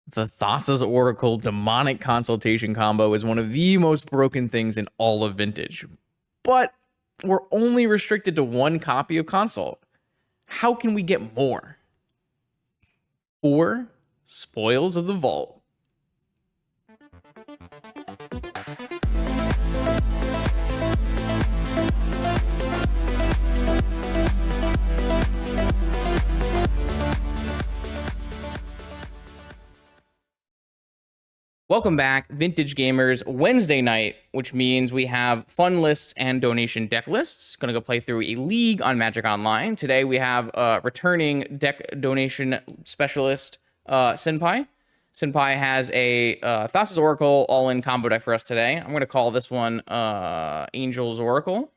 The Thassa's Oracle Demonic Consultation combo is one of the most broken things in all of Vintage. But we're only restricted to one copy of Consult. How can we get more? 4 Spoils of the Vault. Welcome back, Vintage Gamers. Wednesday night, which means we have fun lists and donation deck lists. Gonna go play through a league on Magic Online. Today we have returning deck donation specialist, Senpai. Senpai has a Thassa's Oracle all-in combo deck for us today. I'm gonna call this one Angel's Oracle.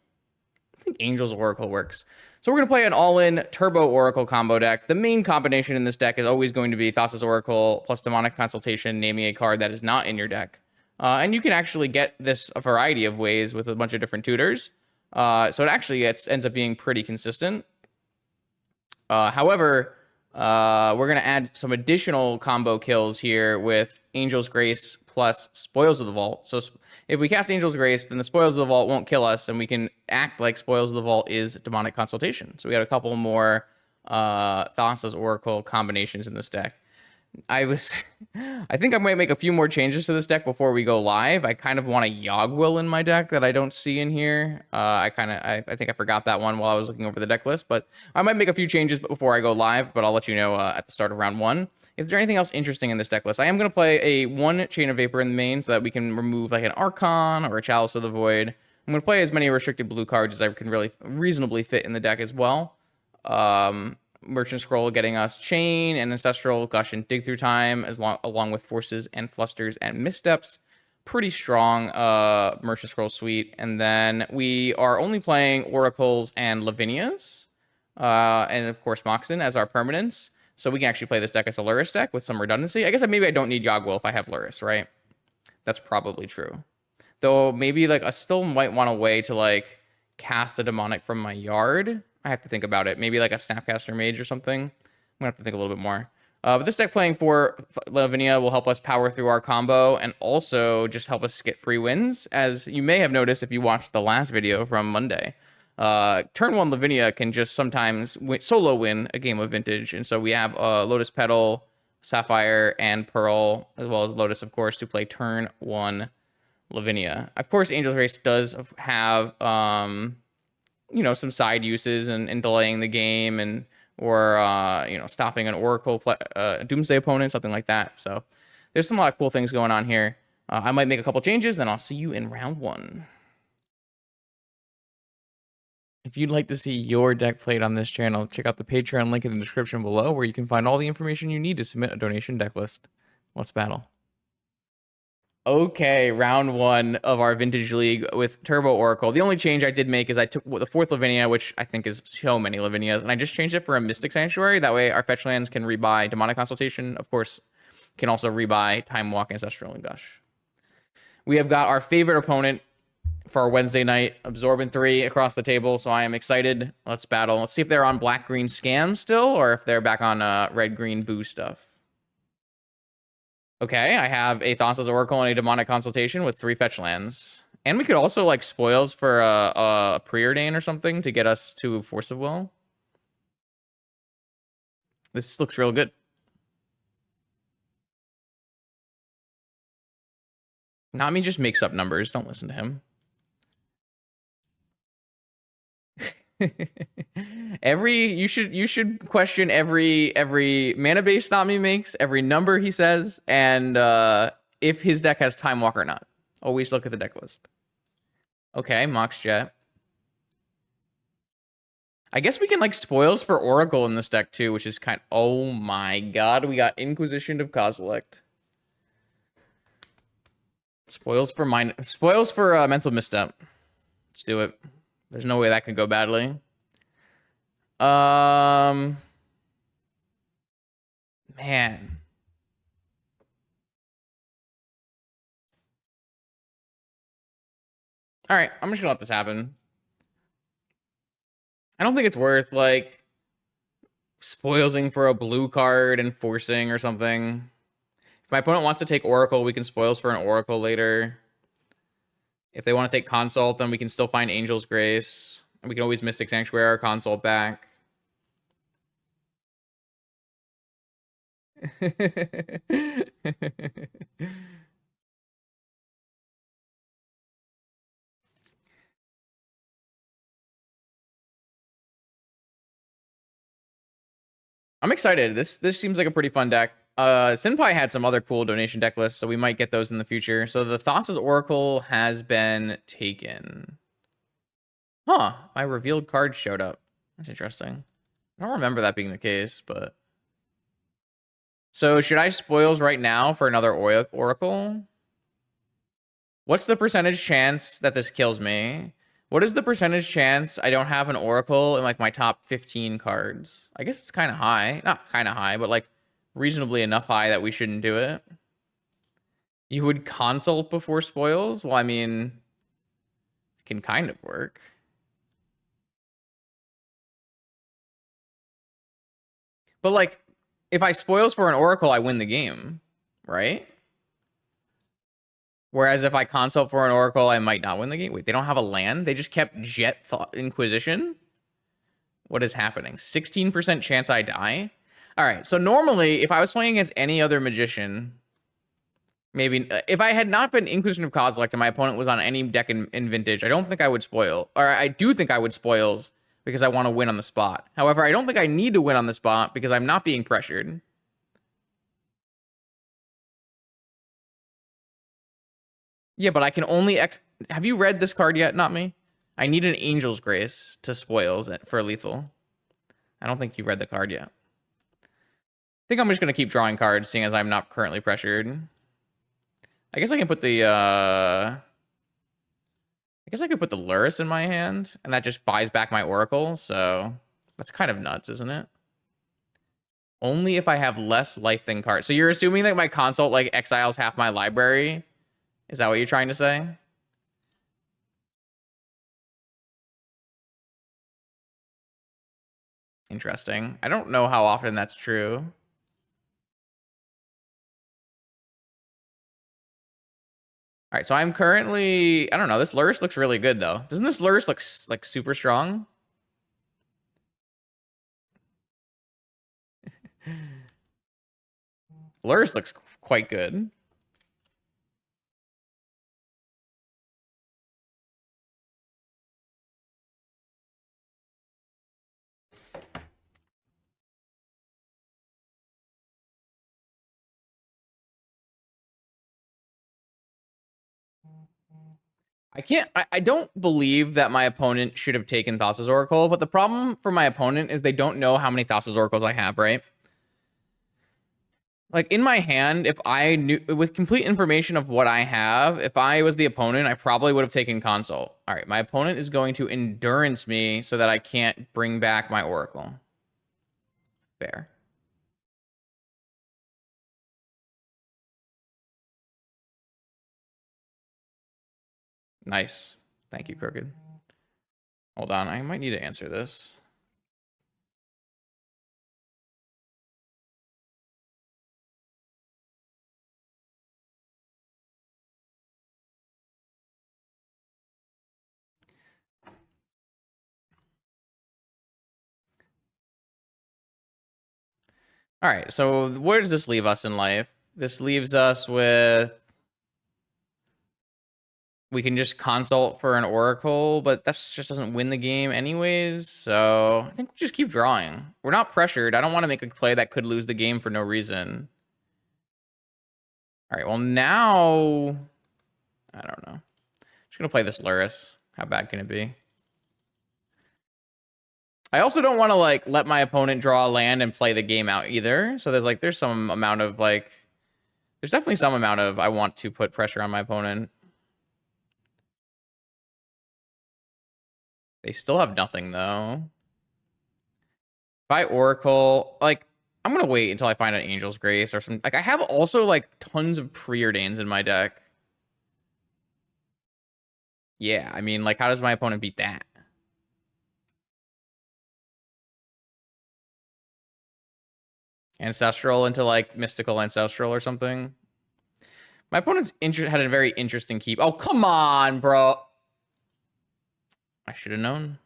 I think Angel's Oracle works. So we're going to play an all-in Turbo Oracle combo deck. The main combination in this deck is always going to be Thassa's Oracle plus Demonic Consultation, naming a card that is not in your deck. And you can actually get this a variety of ways with a bunch of different tutors. So it actually ends up being pretty consistent. However, we're going to add some additional combo kills here with Angel's Grace plus Spoils of the Vault. So if we cast Angel's Grace, then the Spoils of the Vault won't kill us, and we can act like Spoils of the Vault is Demonic Consultation. So we got a couple more Thassa's Oracle combinations in this deck. I think I might make a few more changes to this deck before we go live. I kind of want a Yogg-Will in my deck that I don't see in here. I think I forgot that one while I was looking over the deck list, but I might make a few changes before I go live, but I'll let you know at the start of round 1. If there's anything else interesting in this deck list, I am going to play a 1 Chain of Vapor in the main so that we can remove like an Archon or a Chalice of the Void. I'm going to play as many restricted blue cards as I can really reasonably fit in the deck as well. Merchant Scroll getting us Chain and Ancestral, Gush and Dig Through Time, along with Forces and Flusters and Missteps. Pretty strong Merchant Scroll suite. And then we are only playing Oracles and Lavinias, and of course Moxen as our permanents. So we can actually play this deck as a Lurrus deck with some redundancy. I guess maybe I don't need Yogg-Will if I have Lurrus, right? That's probably true. Though maybe like I still might want a way to like cast a demonic from my yard. I have to think about it. Maybe like a Snapcaster Mage or something. I'm gonna have to think a little bit more. But this deck playing for Lavinia will help us power through our combo and also just help us get free wins. As you may have noticed if you watched the last video from Monday, turn 1 Lavinia can just sometimes solo win a game of Vintage. And so we have Lotus Petal, Sapphire, and Pearl, as well as Lotus, of course, to play turn 1 Lavinia. Of course, Angel's Grace does have some side uses and delaying the game or stopping an Oracle Doomsday opponent, something like that. So there's some lot of cool things going on here. I might make a couple changes, then I'll see you in round 1. If you'd like to see your deck played on this channel, check out the Patreon link in the description below, where you can find all the information you need to submit a donation deck list. Let's battle. Okay, round 1 of our Vintage League with Turbo Oracle. The only change I did make is I took the 4th Lavinia, which I think is so many Lavinias, and I just changed it for a Mystic Sanctuary. That way our fetch lands can rebuy Demonic Consultation. Of course, can also rebuy Time Walk, Ancestral, and Gush. We have got our favorite opponent for our Wednesday night, Absorbent 3 across the table, so I am excited. Let's battle. Let's see if they're on black-green scam still, or if they're back on red-green boo stuff. Okay, I have a Thassa's Oracle and a Demonic Consultation with 3 fetch lands. And we could also, like, Spoils for a Preordain or something to get us to Force of Will. This looks real good. Nami just makes up numbers. Don't listen to him. You should question every mana base Nami makes, every number he says, and if his deck has Time Walk or not. Always look at the deck list. Okay, Mox Jet. I guess we can like Spoils for Oracle in this deck too, which is oh my god, we got Inquisition of Kozilek. Spoils for Mental Misstep. Let's do it. There's no way that could go badly. Man. All right, I'm just gonna let this happen. I don't think it's worth like spoilsing for a blue card and forcing or something. If my opponent wants to take Oracle, we can spoils for an Oracle later. If they want to take Consult, then we can still find Angel's Grace. And we can always Mystic Sanctuary our Consult back. I'm excited. This seems like a pretty fun deck. Senpai had some other cool donation deck lists, so we might get those in the future. So the Thassa's Oracle has been taken. Huh. My revealed card showed up. That's interesting. I don't remember that being the case, but... So should I spoils right now for another Oracle? What's the percentage chance that this kills me? What is the percentage chance I don't have an Oracle in like my top 15 cards? I guess it's kind of high. Not kind of high, but like reasonably enough high that we shouldn't do it. You would consult before spoils? Well, I mean, it can kind of work. But like, if I spoils for an Oracle, I win the game, right? Whereas if I consult for an Oracle, I might not win the game. Wait, they don't have a land? They just kept Jet Inquisition? What is happening? 16% chance I die? All right, so normally, if I was playing against any other Magician, maybe... If I had not been Inquisition of Kozilek and my opponent was on any deck in Vintage, I don't think I would spoil. Or I do think I would spoils because I want to win on the spot. However, I don't think I need to win on the spot because I'm not being pressured. Yeah, but I can only... Have you read this card yet? Not me. I need an Angel's Grace to spoils it for lethal. I don't think you read the card yet. I think I'm just going to keep drawing cards, seeing as I'm not currently pressured. I guess I can put the... I guess I could put the Lurrus in my hand, and that just buys back my Oracle, so... That's kind of nuts, isn't it? Only if I have less life than cards. So you're assuming that my consult, like, exiles half my library? Is that what you're trying to say? Interesting. I don't know how often that's true. All right, so I'm currently... I don't know. This Lurrus looks really good, though. Doesn't this Lurrus look, like, super strong? Lurrus looks quite good. I don't believe that my opponent should have taken Thassa's Oracle, but the problem for my opponent is they don't know how many Thassa's Oracles I have, right? Like, in my hand, if I knew, with complete information of what I have, if I was the opponent, I probably would have taken Consult. All right, my opponent is going to Endurance me so that I can't bring back my Oracle. Fair. Nice. Thank you, Crooked. Hold on, I might need to answer this. All right, so where does this leave us in life? This leaves us with... We can just consult for an Oracle, but that just doesn't win the game anyways. So I think we just keep drawing. We're not pressured. I don't want to make a play that could lose the game for no reason. All right, well now... I don't know. I'm just going to play this Lurrus. How bad can it be? I also don't want to, like, let my opponent draw a land and play the game out either. So there's some amount of, like... There's definitely some amount of I want to put pressure on my opponent. They still have nothing, though. If I Oracle, like, I'm going to wait until I find an Angel's Grace or some... Like, I have also, like, tons of Preordains in my deck. Yeah, I mean, like, how does my opponent beat that? Ancestral into, like, Mystical Ancestral or something? My opponent's had a very interesting keep. Oh, come on, bro. I should have known.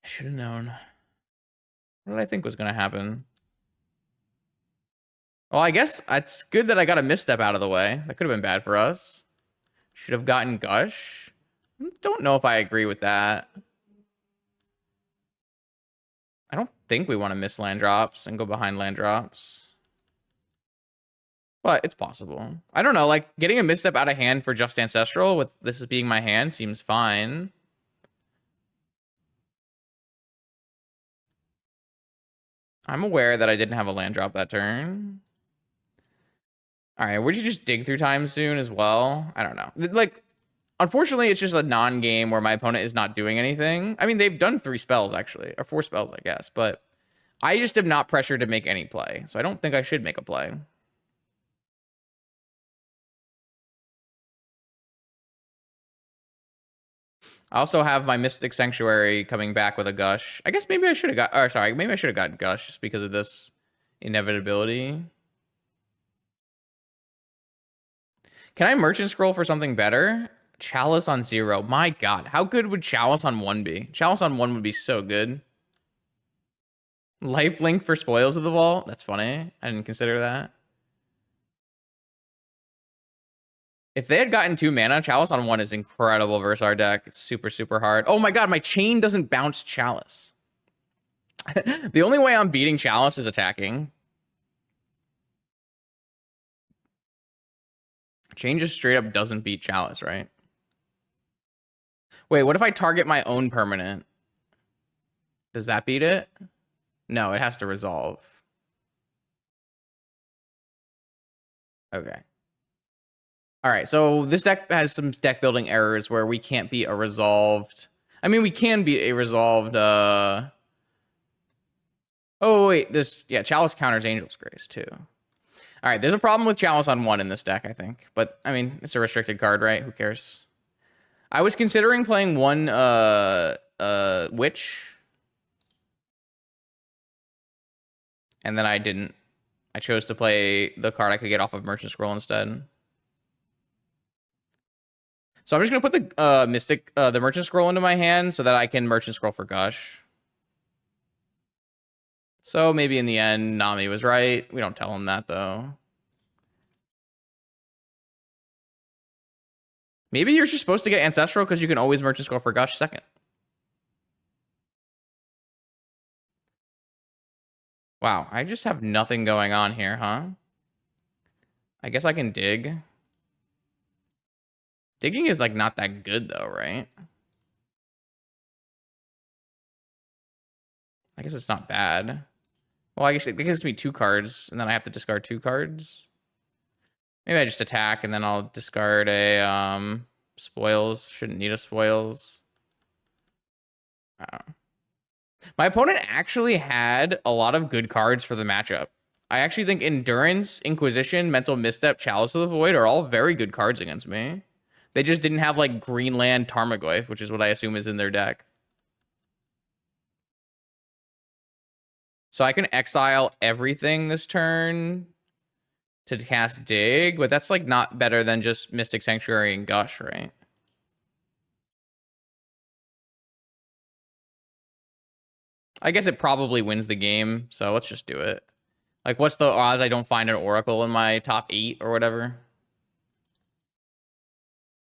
I should have known. What did I think was going to happen? Well, I guess it's good that I got a misstep out of the way. That could have been bad for us. Should have gotten Gush. Don't know if I agree with that. I don't think we want to miss land drops and go behind land drops. But it's possible. I don't know. Like, getting a misstep out of hand for just Ancestral with this as being my hand seems fine. I'm aware that I didn't have a land drop that turn. All right, would you just dig through time soon as well? I don't know. Like, unfortunately, it's just a non-game where my opponent is not doing anything. I mean, they've done 3 spells, actually. Or 4 spells, I guess. But I just am not pressured to make any play. So I don't think I should make a play. I also have my Mystic Sanctuary coming back with a Gush. I guess maybe I should have got... Or, sorry, maybe I should have gotten Gush just because of this inevitability. Can I Merchant Scroll for something better? Chalice on 0. My god. How good would Chalice on 1 be? Chalice on 1 would be so good. Lifelink for Spoils of the Vault? That's funny. I didn't consider that. If they had gotten 2 mana, Chalice on 1 is incredible versus our deck. It's super, super hard. Oh my god, my chain doesn't bounce Chalice. The only way I'm beating Chalice is attacking. Chain just straight up doesn't beat Chalice, right? Wait, what if I target my own permanent? Does that beat it? No, it has to resolve. Okay. All right, so this deck has some deck building errors where we can't beat a resolved... I mean, we can beat a resolved... Oh, wait, this... Yeah, Chalice counters Angel's Grace, too. All right, there's a problem with Chalice on 1 in this deck, I think. But, I mean, it's a restricted card, right? Who cares? I was considering playing 1 Witch. And then I didn't. I chose to play the card I could get off of Merchant Scroll instead. So I'm just going to put the Merchant Scroll into my hand so that I can Merchant Scroll for Gush. So maybe in the end, Nami was right. We don't tell him that, though. Maybe you're just supposed to get Ancestral because you can always Merchant Scroll for Gush second. Wow, I just have nothing going on here, huh? I guess I can dig. Digging is, like, not that good, though, right? I guess it's not bad. Well, I guess it gives me 2 cards, and then I have to discard 2 cards. Maybe I just attack, and then I'll discard a Spoils. Shouldn't need a Spoils. My opponent actually had a lot of good cards for the matchup. I actually think Endurance, Inquisition, Mental Misstep, Chalice of the Void are all very good cards against me. They just didn't have, like, Greenland Tarmogoyf, which is what I assume is in their deck. So I can exile everything this turn to cast Dig, but that's, like, not better than just Mystic Sanctuary and Gush, right? I guess it probably wins the game, so let's just do it. Like, what's the odds I don't find an Oracle in my top 8 or whatever?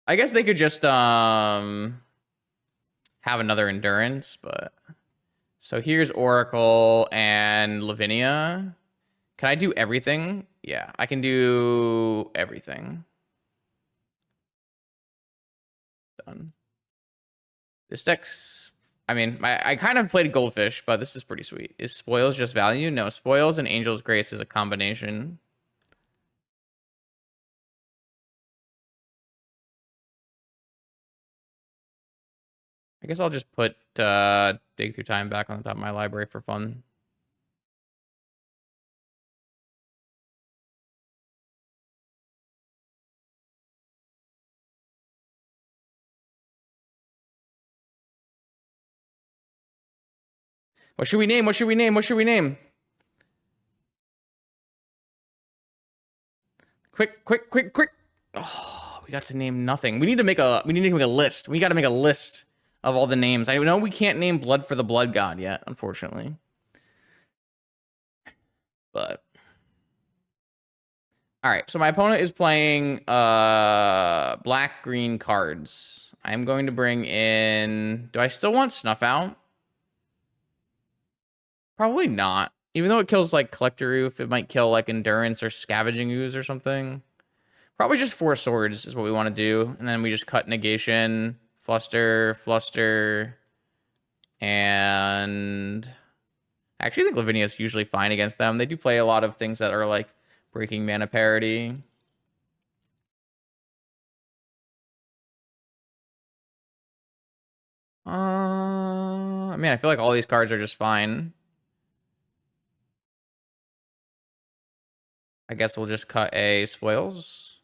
I guess they could just have another Endurance, but... So here's Oracle and Lavinia. Can I do everything? Yeah, I can do everything. Done. This deck's... I mean, I kind of played Goldfish, but this is pretty sweet. Is Spoils just value? No, Spoils and Angel's Grace is a combination. I guess I'll just put Dig Through Time back on the top of my library for fun. What should we name? What should we name? What should we name? Quick, quick, quick, quick. Oh, we got to name nothing. We need to make a list. We got to make a list of all the names. I know we can't name Blood for the Blood God yet, unfortunately. But all right, so my opponent is playing black green cards. I'm going to bring in, do I still want Snuff Out? Probably not. Even though it kills like Collector Roof, it might kill like Endurance or Scavenging Ooze or something. Probably just 4 swords is what we want to do. And then we just cut Negation, Fluster, Fluster, and I actually think Lavinia is usually fine against them. They do play a lot of things that are like breaking mana parity. I mean, I feel like all these cards are just fine. I guess we'll just cut a Spoils.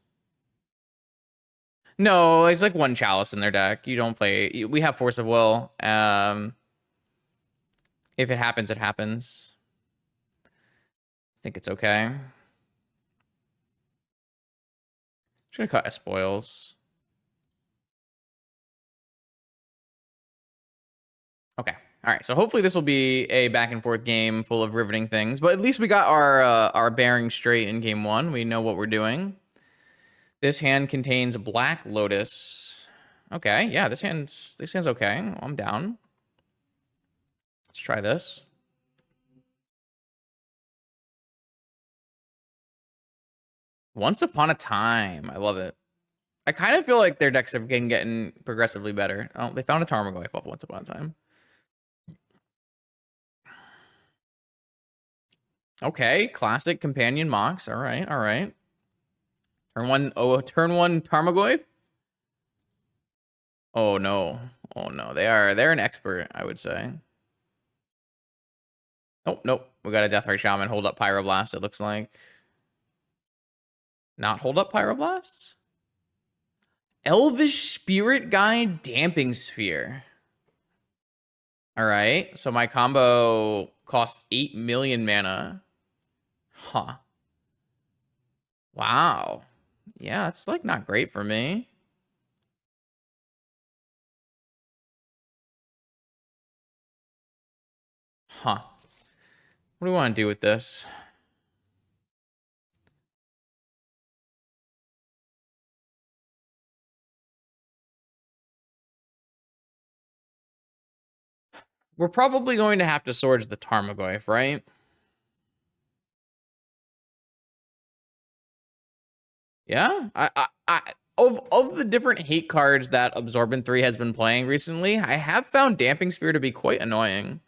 No, it's like 1 Chalice in their deck. You don't play. We have Force of Will. If it happens, it happens. I think it's okay. Just gonna cut a Spoils. Okay. All right. So hopefully this will be a back and forth game full of riveting things. But at least we got our bearings straight in game 1. We know what we're doing. This hand contains Black Lotus. Okay. Yeah. This hand's okay. I'm down. Let's try this. Once Upon a Time. I love it. I kind of feel like their decks have been getting progressively better. Oh, they found a Tarmogoyf off Once Upon a Time. Okay, classic companion Mox. All right, all right. Turn one. Oh, turn 1 Tarmogoyf. Oh no. Oh no. They're an expert, I would say. Oh, nope. We got a Deathray Shaman. Hold up Pyroblast, it looks like. Not hold up Pyroblasts? Elvish Spirit Guide Damping Sphere. All right. So my combo costs 8 million mana. Huh. Wow. Yeah, that's like not great for me. Huh. What do we want to do with this? We're probably going to have to Swords the Tarmogoyf, right? Yeah. Of the different hate cards that Absorbent 3 has been playing recently, I have found Damping Sphere to be quite annoying.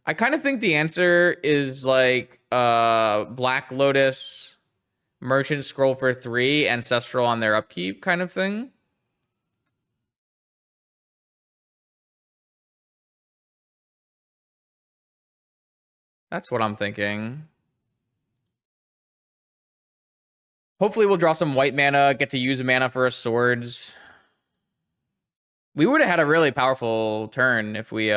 I kind of think the answer is like Black Lotus, Merchant Scroll for 3, Ancestral on their upkeep kind of thing. That's what I'm thinking. Hopefully we'll draw some white mana, get to use mana for a swords. We would have had a really powerful turn if we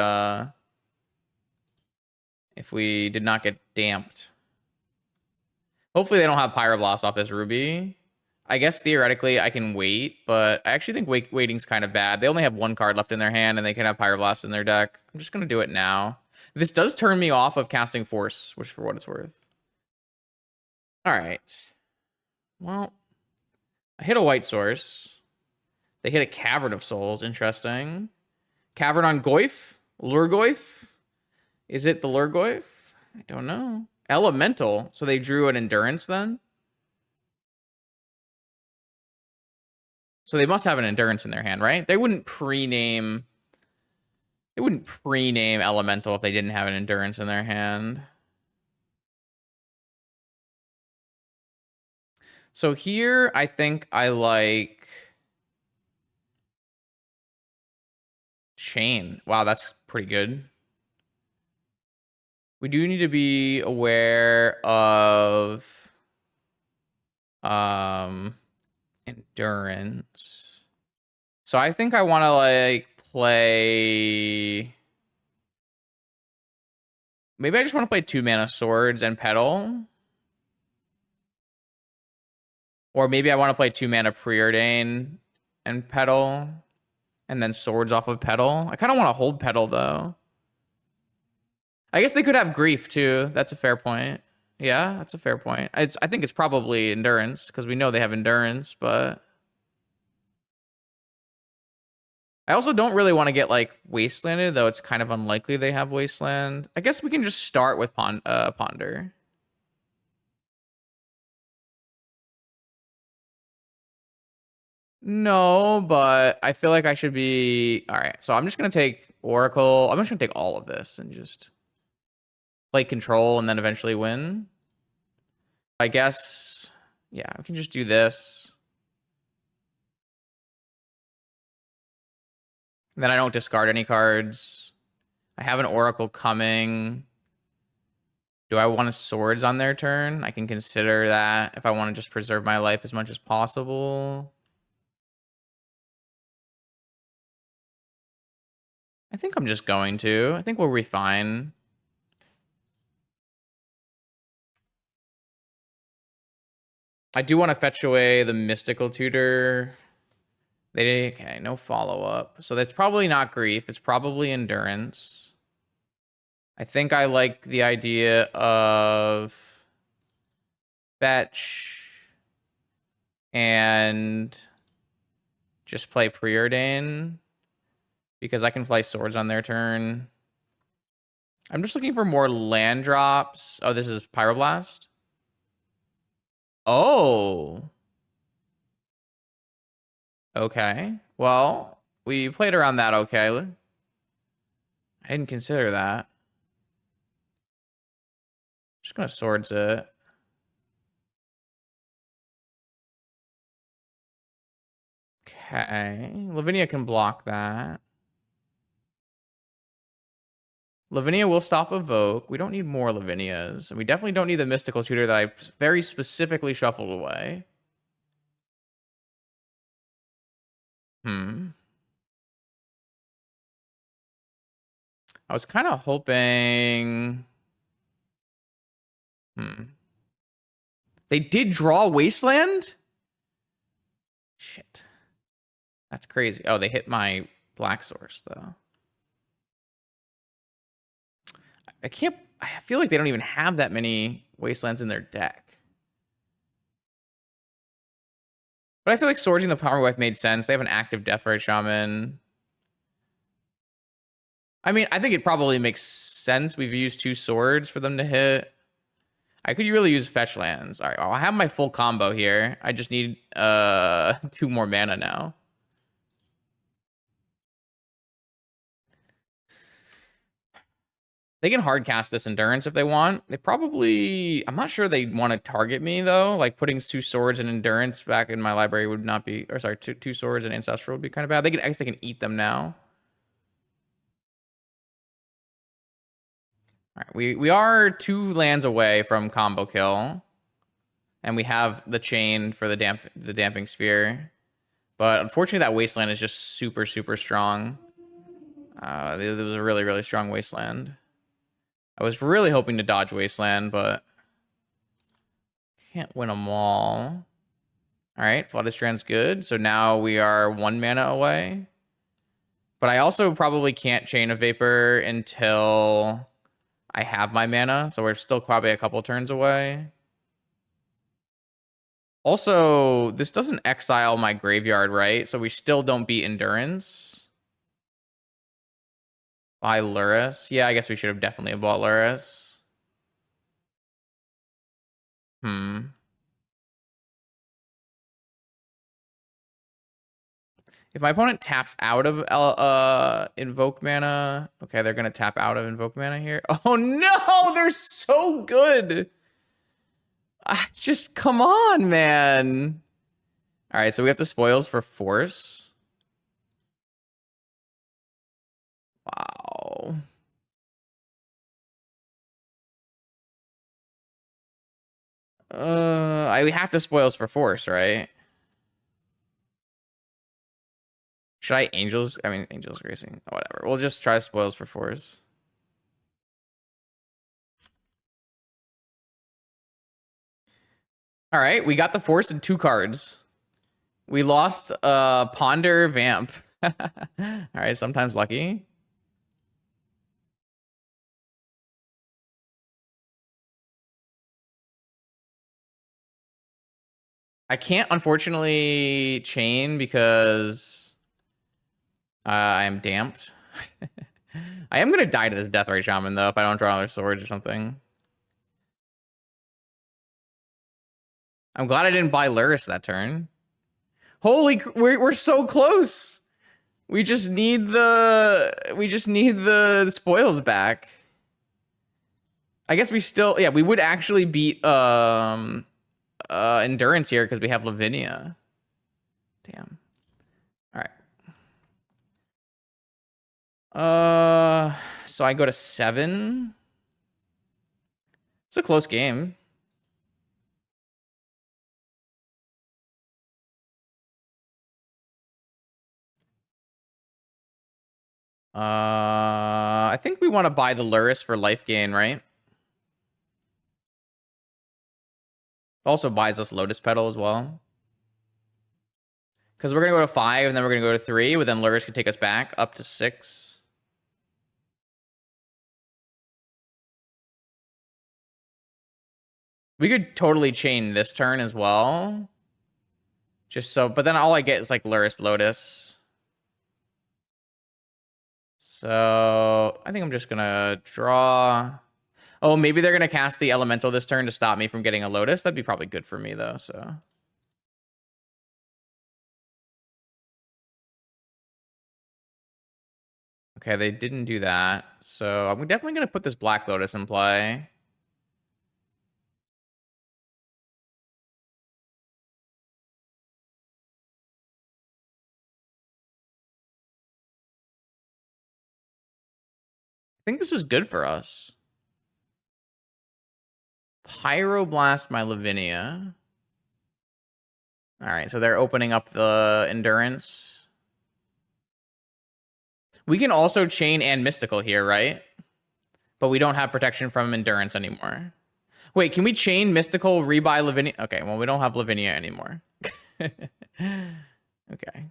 did not get damped. Hopefully they don't have Pyroblast off this Ruby. I guess theoretically I can wait, but I actually think waiting's kind of bad. They only have 1 card left in their hand, and they can have Pyroblast in their deck. I'm just going to do it now. This does turn me off of casting Force, which for what it's worth. All right. Well, I hit a white source. They hit a Cavern of Souls. Interesting. Cavern on Goyf? Lurgoyf? Is it the Lurgoyf? I don't know. Elemental. So they drew an Endurance then? So they must have an Endurance in their hand, right? They wouldn't pre-name Elemental if they didn't have an Endurance in their hand. So here, I think I like Chain. Wow, that's pretty good. We do need to be aware of Endurance. So I think I want to like play Maybe I just want to play 2 mana swords and pedal. Or maybe I want to play 2 mana preordain and pedal. And then swords off of pedal. I kind of want to hold pedal though. I guess they could have grief too. That's a fair point. Yeah, that's a fair point. I think it's probably endurance because we know they have endurance, but I also don't really want to get like wastelanded, though it's kind of unlikely they have wasteland. I guess we can just start with ponder. No, but I feel like I should be all right. So I'm just gonna take Oracle. I'm just gonna take all of this and just play control and then eventually win. I guess, yeah, we can just do this. And then I don't discard any cards. I have an Oracle coming. Do I want a swords on their turn? I can consider that if I want to just preserve my life as much as possible. I think I'm just going to. I think we'll be fine. I do want to fetch away the mystical tutor. Okay, no follow-up. So that's probably not grief. It's probably endurance. I think I like the idea of fetch and just play preordain because I can play swords on their turn. I'm just looking for more land drops. Oh, this is Pyroblast. Oh. Okay. Well, we played around that okay. I didn't consider that. Just gonna swords it. Okay. Lavinia can block that. Lavinia will stop Evoke. We don't need more Lavinias. And we definitely don't need the Mystical Tutor that I very specifically shuffled away. I was kind of hoping... They did draw Wasteland? Shit. That's crazy. Oh, they hit my Black Source, though. I feel like they don't even have that many Wastelands in their deck. But I feel like Swords in the Power Wave made sense. They have an active Deathrite Shaman. I mean, I think it probably makes sense. We've used 2 swords for them to hit. I could really use fetch lands. All right, I'll have my full combo here. I just need 2 more mana now. They can hard cast this endurance if they want. They probably... I'm not sure they want to target me, though. Like, putting 2 swords and endurance back in my library would not be... Or, sorry, two swords and ancestral would be kind of bad. I guess they can eat them now. All right, we are 2 lands away from combo kill. And we have the chain for the damping sphere. But unfortunately, that wasteland is just super, super strong. It was a really, really strong wasteland. I was really hoping to dodge wasteland, but can't win them all. All right, Flooded Strand's good. So now we are 1 mana away. But I also probably can't Chain of Vapor until I have my mana. So we're still probably a couple turns away. Also, this doesn't exile my graveyard, right? So we still don't beat Endurance. Buy Lurrus. Yeah, I guess we should have definitely bought Lurrus. If my opponent taps out of Invoke mana... Okay, they're going to tap out of Invoke mana here. Oh, no! They're so good! Just come on, man. All right, so we have the spoils for force. Wow. We have to spoils for force, right? Should I Angels? I mean, Angels Gracing. Whatever. We'll just try spoils for force. All right, we got the Force in 2 cards. We lost Ponder Vamp. All right, sometimes lucky. I can't, unfortunately, chain because I am damped. I am going to die to this Deathray Shaman, though, if I don't draw another swords or something. I'm glad I didn't buy Lurrus that turn. Holy, we're so close. We just need the spoils back. I guess we still, yeah, we would actually beat endurance here because we have Lavinia. Damn. All right. So I go to 7. It's a close game. I think we want to buy the Lurrus for life gain, right? Also buys us Lotus Petal as well. Because we're going to go to 5, and then we're going to go to 3, but then Lurrus can take us back up to 6. We could totally chain this turn as well. Just so, but then all I get is like Lurrus Lotus. So I think I'm just going to draw. Oh, maybe they're going to cast the Elemental this turn to stop me from getting a Lotus. That'd be probably good for me, though, so. Okay, they didn't do that. So I'm definitely going to put this Black Lotus in play. I think this is good for us. Pyroblast my Lavinia. All right, so they're opening up the Endurance. We can also chain and Mystical here, right? But we don't have protection from Endurance anymore. Wait, can we chain Mystical, rebuy Lavinia? Okay, well, we don't have Lavinia anymore. Okay.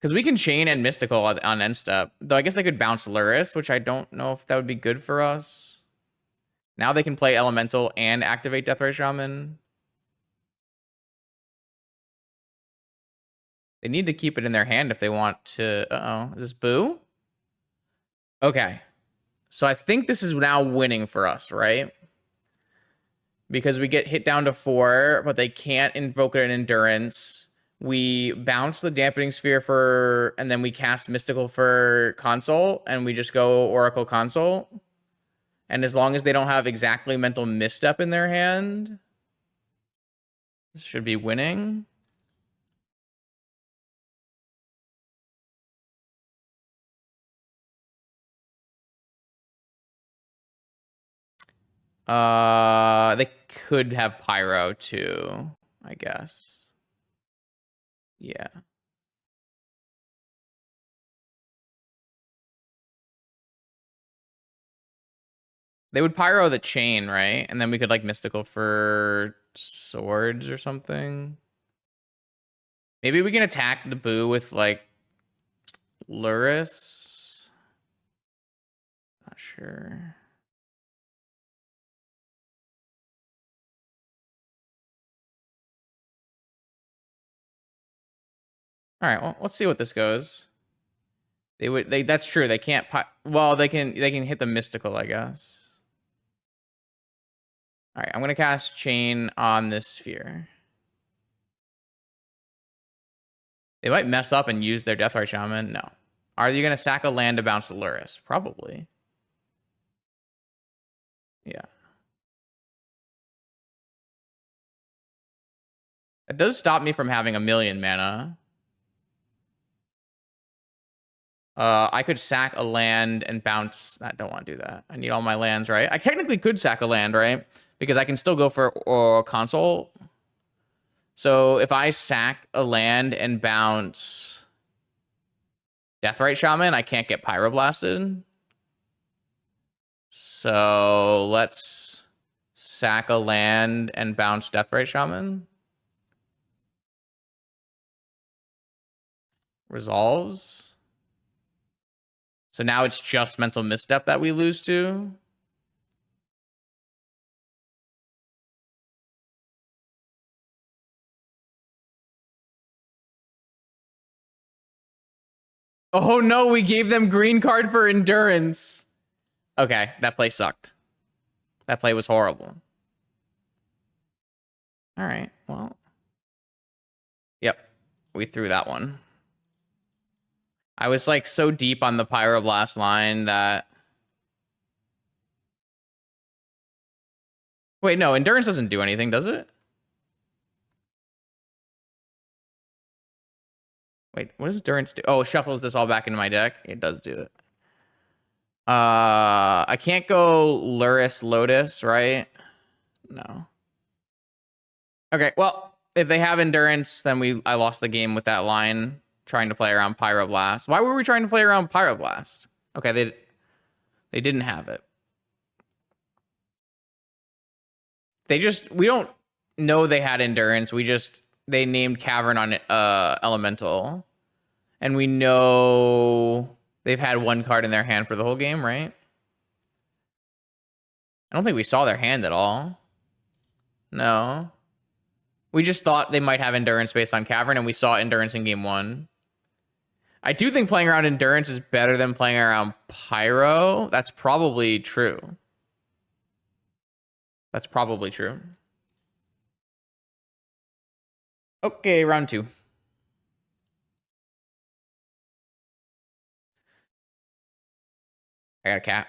Because we can chain and Mystical on end step. Though I guess they could bounce Lurrus, which I don't know if that would be good for us. Now they can play Elemental and activate Deathray Shaman. They need to keep it in their hand if they want to... Uh-oh. Is this Boo? Okay. So I think this is now winning for us, right? Because we get hit down to 4, but they can't invoke an Endurance. We bounce the Dampening Sphere for... And then we cast Mystical for Consult, and we just go Oracle Consult. And as long as they don't have exactly Mental Misstep in their hand, this should be winning. They could have Pyro too, I guess. Yeah. They would Pyro the chain, right? And then we could like Mystical for swords or something. Maybe we can attack the Boo with like Lurrus. Not sure. All right, well, let's see what this goes. That's true. They can't well, they can hit the Mystical, I guess. All right, I'm going to cast Chain on this sphere. They might mess up and use their Deathray Shaman. No. Are you going to sack a land to bounce the Lurrus? Probably. Yeah. It does stop me from having a million mana. I could sack a land and bounce. I don't want to do that. I need all my lands, right? I technically could sack a land, right? Because I can still go for console. So if I sack a land and bounce Deathrite Shaman, I can't get Pyroblasted. So let's sack a land and bounce Deathrite Shaman. Resolves. So now it's just Mental Misstep that we lose to. Oh no, we gave them green card for endurance. Okay, that play sucked. That play was horrible. All right, well. Yep, we threw that one. I was like so deep on the Pyroblast line that... Wait, no, endurance doesn't do anything, does it? Wait, what does endurance do? Oh, it shuffles this all back into my deck. It does do it. I can't go Lurrus Lotus, right? No. Okay, well, if they have endurance, then I lost the game with that line trying to play around Pyroblast. Why were we trying to play around Pyroblast? Okay, they didn't have it. We don't know they had endurance. They named Cavern on Elemental. And we know they've had one card in their hand for the whole game, right? I don't think we saw their hand at all. No. We just thought they might have endurance based on Cavern, and we saw endurance in game 1. I do think playing around endurance is better than playing around Pyro. That's probably true. That's probably true. Okay, round 2. I got a cat.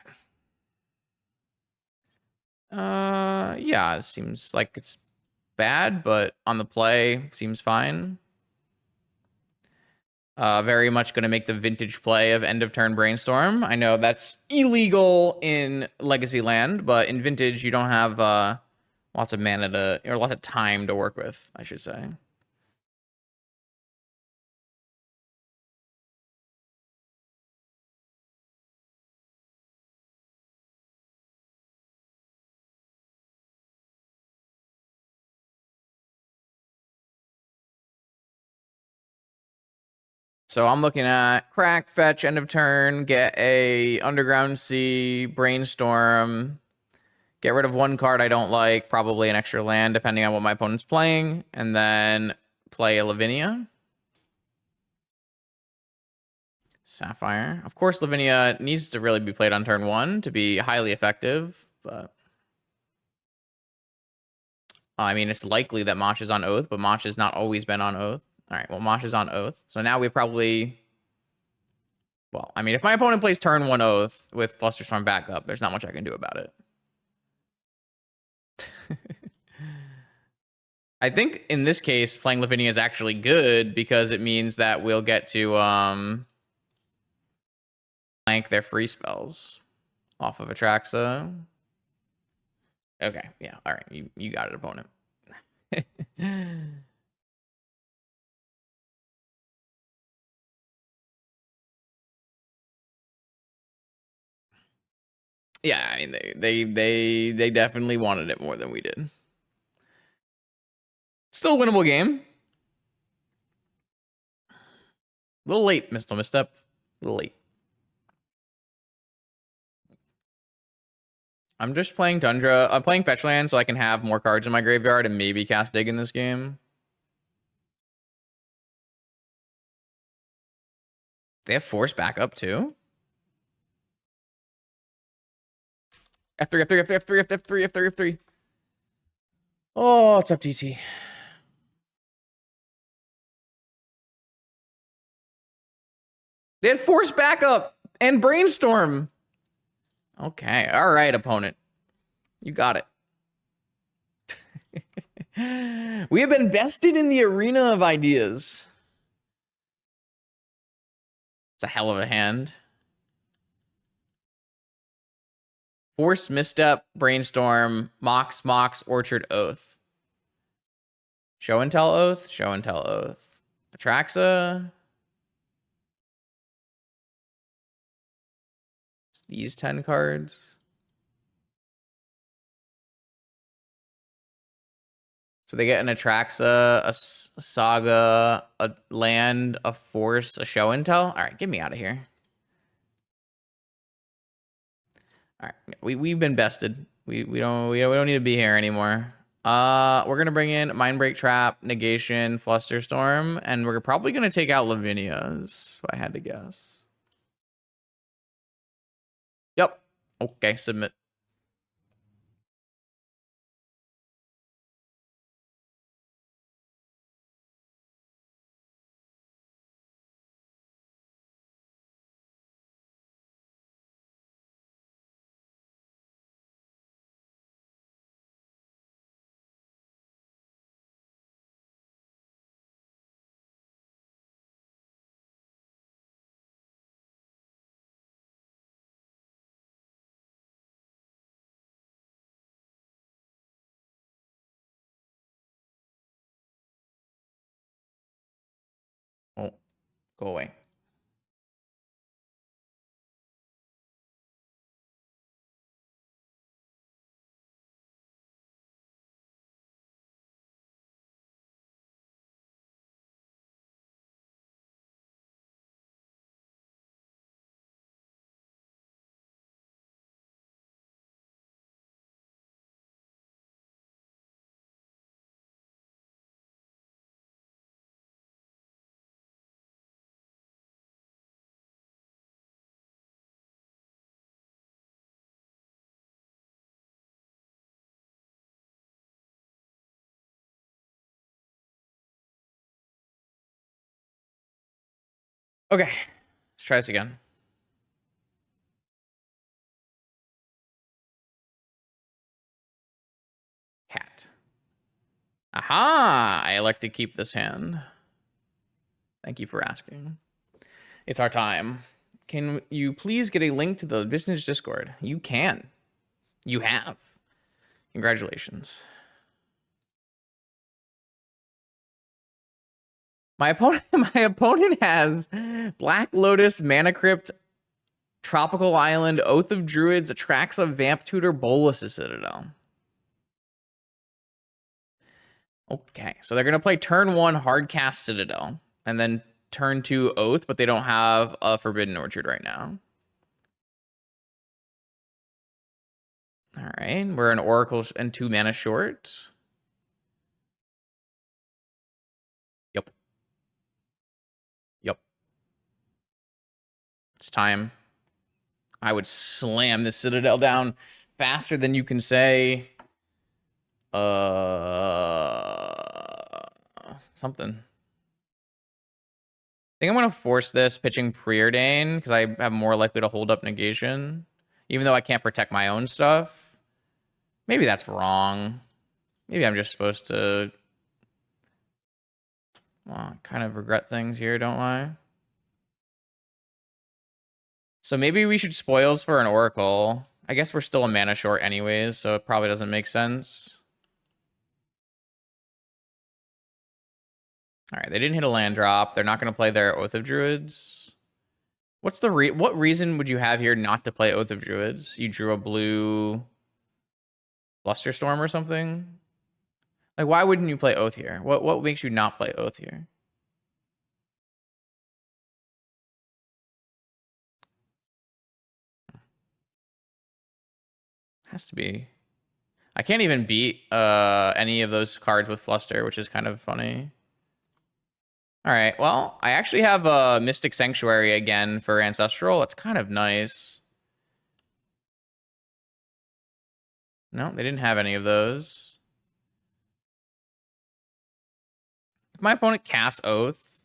Yeah, it seems like it's bad, but on the play, seems fine. Very much going to make the vintage play of end of turn brainstorm. I know that's illegal in Legacy Land, but in vintage, you don't have lots of mana or lots of time to work with, I should say. So I'm looking at crack, fetch, end of turn, get a Underground Sea, brainstorm, get rid of one card I don't like, probably an extra land, depending on what my opponent's playing, and then play a Lavinia. Sapphire. Of course, Lavinia needs to really be played on turn 1 to be highly effective, but... I mean, it's likely that Mosh is on Oath, but Mosh has not always been on Oath. All right, well, Mosh is on Oath. So now we probably... Well, I mean, if my opponent plays turn 1 Oath with Flusterstorm backup, there's not much I can do about it. I think in this case, playing Lavinia is actually good because it means that we'll get to blank their free spells off of Atraxa. Okay, yeah, all right, you got it, opponent. Yeah, I mean, they definitely wanted it more than we did. Still a winnable game. A little late, Mr. Misstep. A little late. I'm just playing Tundra. I'm playing Fetch Land so I can have more cards in my graveyard and maybe cast Dig in this game. They have Force backup too? F3, F3, F3, F3, F3, F3, F3. Oh, it's up DT. They had Force backup and Brainstorm. Okay, all right, opponent. You got it. We have been vested in the arena of ideas. It's a hell of a hand. Force, Misstep, Brainstorm, Mox, Orchard, Oath. Show and Tell Oath, Show and Tell Oath. Atraxa. It's these 10 cards. So they get an Atraxa, a Saga, a land, a Force, a Show and Tell. All right, get me out of here. All right, we've been bested. We don't need to be here anymore. We're gonna bring in Mindbreak Trap, Negation, Flusterstorm, and we're probably gonna take out Lavinia's, if I had to guess. Yep. Okay, submit. Oh, go away. Okay, let's try this again. Cat. Aha! I elect to keep this hand. Thank you for asking. It's our time. Can you please get a link to the business Discord? You can. You have. Congratulations. My opponent has Black Lotus, Mana Crypt, Tropical Island, Oath of Druids, Atraxa, Vamp Tutor, Bolus' Citadel. Okay, so they're gonna play turn 1 Hardcast Citadel, and then turn 2 Oath, but they don't have a Forbidden Orchard right now. All right, we're an Oracle and 2 mana short. Yep. Yep. It's time. I would slam this Citadel down faster than you can say. Something. I think I'm gonna force this pitching Preordain because I have more likely to hold up negation, even though I can't protect my own stuff. Maybe that's wrong. Maybe I'm just supposed to. Well, I kind of regret things here, don't I? So maybe we should spoils for an Oracle. I guess we're still a mana short anyways, so it probably doesn't make sense. All right, they didn't hit a land drop. They're not going to play their Oath of Druids. What's the what reason would you have here not to play Oath of Druids? You drew a blue Flusterstorm or something? Like, why wouldn't you play Oath here? What makes you not play Oath here? Has to be. I can't even beat any of those cards with Fluster, which is kind of funny. All right, well, I actually have a Mystic Sanctuary again for Ancestral. That's kind of nice. No, they didn't have any of those. If my opponent casts Oath,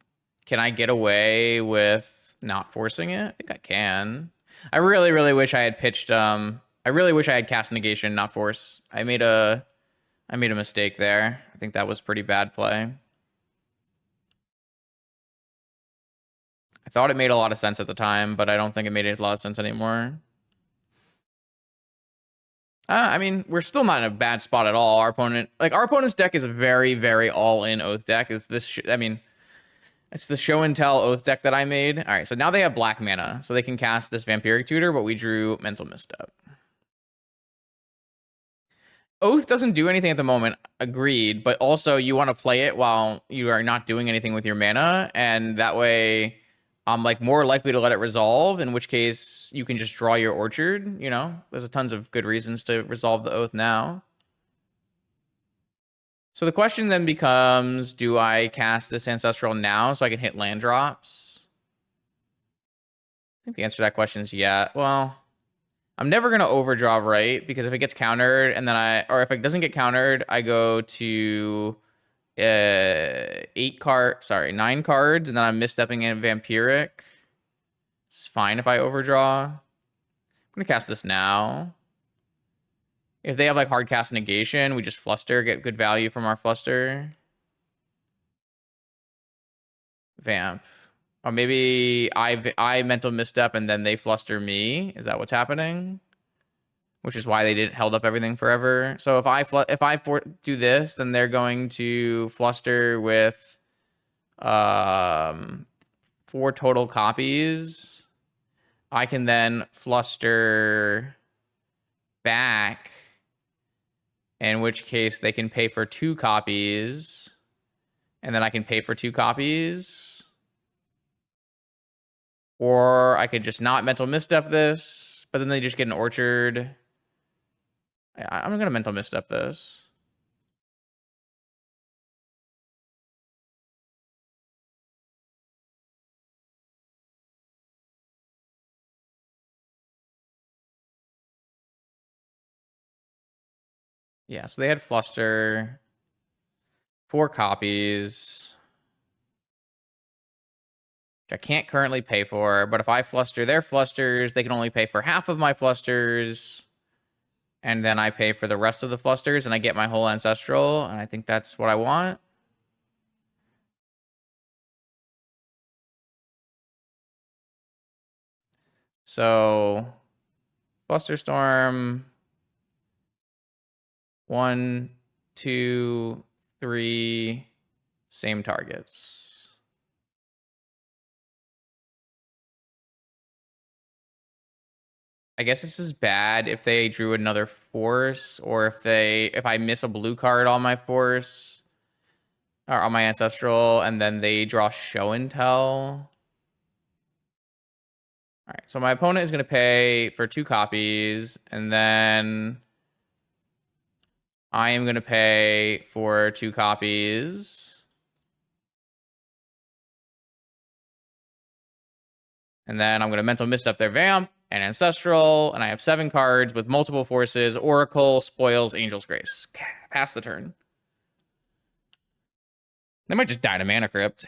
can I get away with not forcing it? I think I can. I really, really wish I had pitched... I really wish I had cast Negation, not Force. I made a mistake there. I think that was pretty bad play. I thought it made a lot of sense at the time, but I don't think it made a lot of sense anymore. I mean, we're still not in a bad spot at all. Our opponent's deck is a very, very all-in Oath deck. It's this. I mean, it's the Show and Tell Oath deck that I made. All right, so now they have black mana, so they can cast this Vampiric Tutor, but we drew Mental Misstep. Oath doesn't do anything at the moment, agreed, but also you want to play it while you are not doing anything with your mana, and that way I'm like more likely to let it resolve, in which case you can just draw your orchard, you know? There's a tons of good reasons to resolve the Oath now. So the question then becomes, do I cast this Ancestral now so I can hit land drops? I think the answer to that question is yeah. Well, I'm never going to overdraw right, because if it gets countered and then or if it doesn't get countered, I go to 9 cards, and then I'm misstepping in Vampiric. It's fine if I overdraw. I'm going to cast this now. If they have like hard cast negation, we just fluster, get good value from our fluster. Vamp. Or maybe I mental misstep and then they fluster me. Is that what's happening? Which is why they didn't held up everything forever. So if I do this, then they're going to fluster with 4 total copies. I can then fluster back, in which case they can pay for 2 copies, and then I can pay for 2 copies. Or I could just not mental misstep this, but then they just get an orchard. I'm going to mental misstep this. Yeah, so they had fluster, 4 copies, which I can't currently pay for, but if I fluster their flusters, they can only pay for half of my flusters, and then I pay for the rest of the flusters, and I get my whole Ancestral, and I think that's what I want. So, Flusterstorm, 1, 2, 3, same targets. I guess this is bad if they drew another force, or if I miss a blue card on my force, or on my Ancestral, and then they draw Show and Tell. All right, so my opponent is going to pay for 2 copies, and then I am going to pay for 2 copies. And then I'm going to mental misstep their Vamp and Ancestral, and I have 7 cards with multiple forces: Oracle, Spoils, Angel's Grace. Pass the turn. They might just die to Mana Crypt.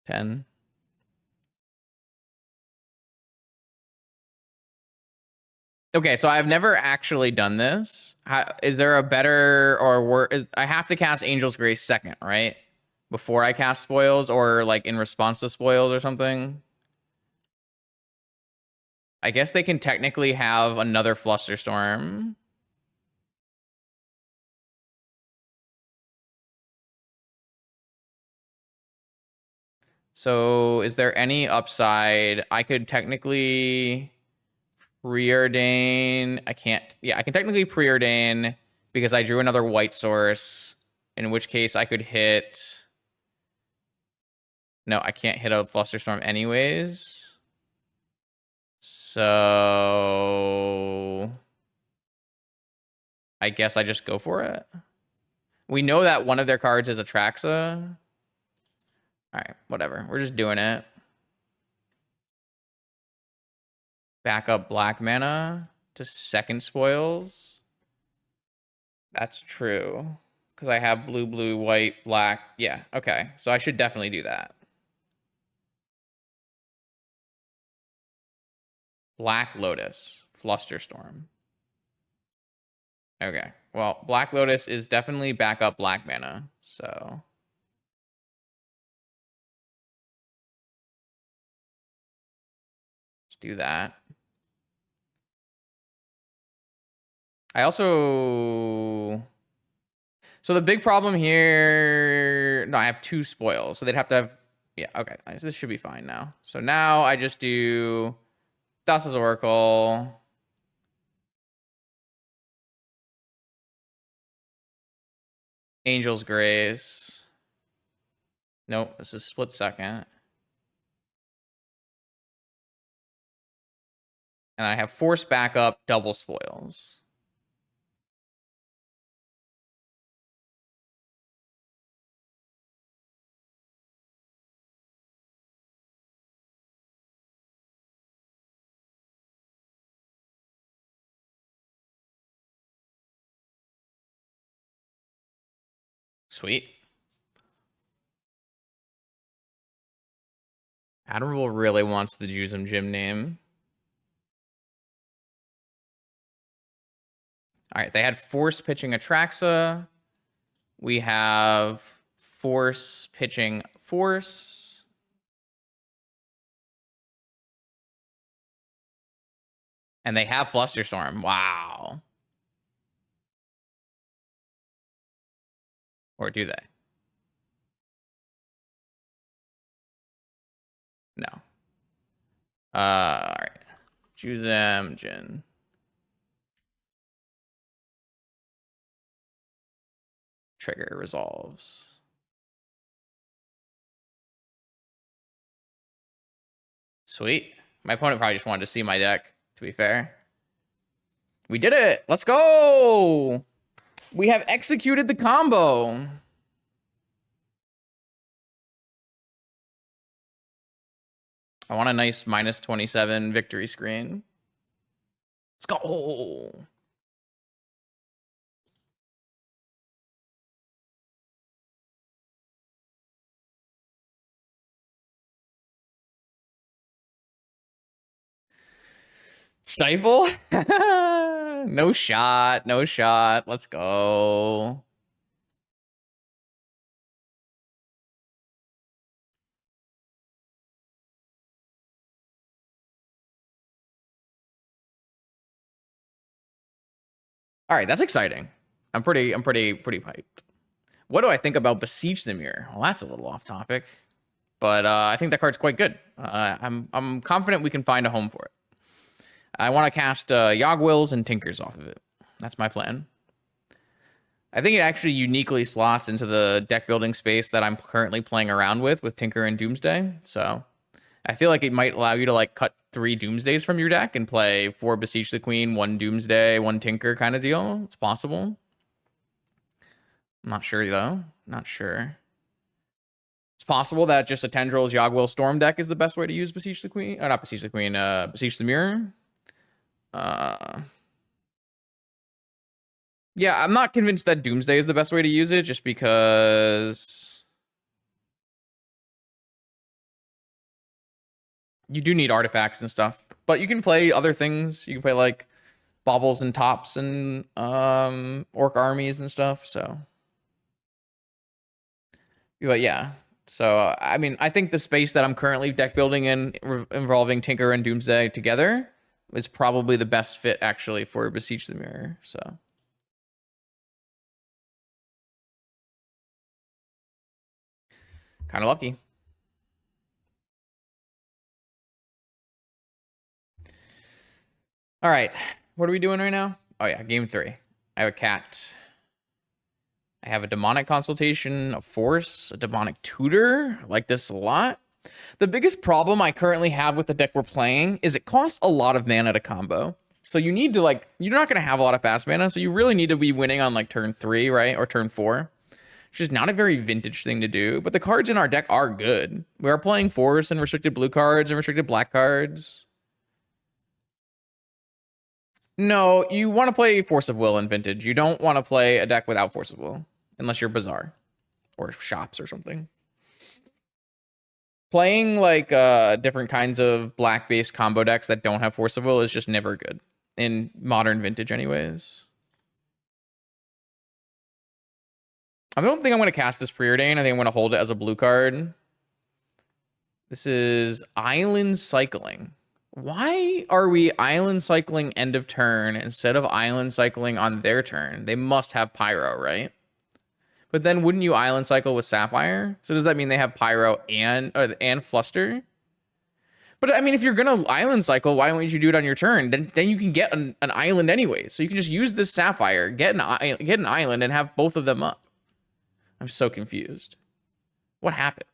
10. Okay, so I've never actually done this. Is there a better or worse? I have to cast Angel's Grace second, right? Before I cast Spoils, or like in response to Spoils or something? I guess they can technically have another Flusterstorm. So is there any upside? I could technically preordain. I can't. Yeah, I can technically preordain because I drew another white source, in which case I could hit. No, I can't hit a Flusterstorm anyways. So I guess I just go for it. We know that one of their cards is Atraxa. All right, whatever. We're just doing it. Back up black mana to second Spoils. That's true. Because I have blue, blue, white, black. Yeah, okay. So I should definitely do that. Black Lotus, Flusterstorm. Okay. Well, Black Lotus is definitely backup black mana. So let's do that. I also... So the big problem here... No, I have 2 spoils. So they'd have to have... Yeah, okay. So this should be fine now. So now I just do Thassa's Oracle. Angel's Grace. Nope, this is split second. And I have Force backup, double spoils. Sweet. Admiral really wants the Jusum gym name. All right, they had Force pitching Atraxa. We have Force pitching Force. And they have Flusterstorm. Wow. Or do they? No. All right. Jusum Jin. Trigger resolves. Sweet. My opponent probably just wanted to see my deck, to be fair. We did it. Let's go. We have executed the combo. I want a nice -27 victory screen. Let's go. Stifle? No shot. No shot. Let's go. All right, that's exciting. I'm pretty hyped. What do I think about Besiege the Mirror? Well, that's a little off topic, but I think that card's quite good. I'm confident we can find a home for it. I want to cast Yogg-Wills and Tinkers off of it. That's my plan. I think it actually uniquely slots into the deck building space that I'm currently playing around with Tinker and Doomsday. So I feel like it might allow you to like cut 3 Doomsdays from your deck and play 4 Beseech the Queen, 1 Doomsday, 1 Tinker kind of deal. It's possible. I'm not sure though. Not sure. It's possible that just a Tendrils Yogg-Will Storm deck is the best way to use Beseech the Queen. Or not Beseech the Queen, Beseech the Mirror. Yeah, I'm not convinced that Doomsday is the best way to use it just because you do need artifacts and stuff. But you can play other things. You can play like Baubles and Tops and Orc armies and stuff, so. But yeah. So, I mean, I think the space that I'm currently deck building in involving Tinker and Doomsday together is probably the best fit actually for Beseech the Mirror, so. Kind of lucky. All right. What are we doing right now? Oh, yeah. Game 3. I have a cat. I have a demonic consultation, a force, a demonic tutor. I like this a lot. The biggest problem I currently have with the deck we're playing is it costs a lot of mana to combo. So you need to like, you're not going to have a lot of fast mana. So you really need to be winning on like turn 3, right? Or turn 4. Which is not a very vintage thing to do, but the cards in our deck are good. We are playing force and restricted blue cards and restricted black cards. No, you want to play Force of Will in vintage. You don't want to play a deck without Force of Will, unless you're Bazaar or Shops or something. Playing like different kinds of black-based combo decks that don't have Force of Will is just never good in modern vintage anyways. I don't think I'm going to cast this Preordain. I think I'm going to hold it as a blue card. This is Island Cycling. Why are we Island Cycling end of turn instead of Island Cycling on their turn? They must have Pyro, right? But then wouldn't you Island Cycle with Sapphire? So does that mean they have Pyro and Fluster? But I mean, if you're going to Island Cycle, why don't you do it on your turn? Then you can get an island anyway. So you can just use this Sapphire, get an island, and have both of them up. I'm so confused. What happened?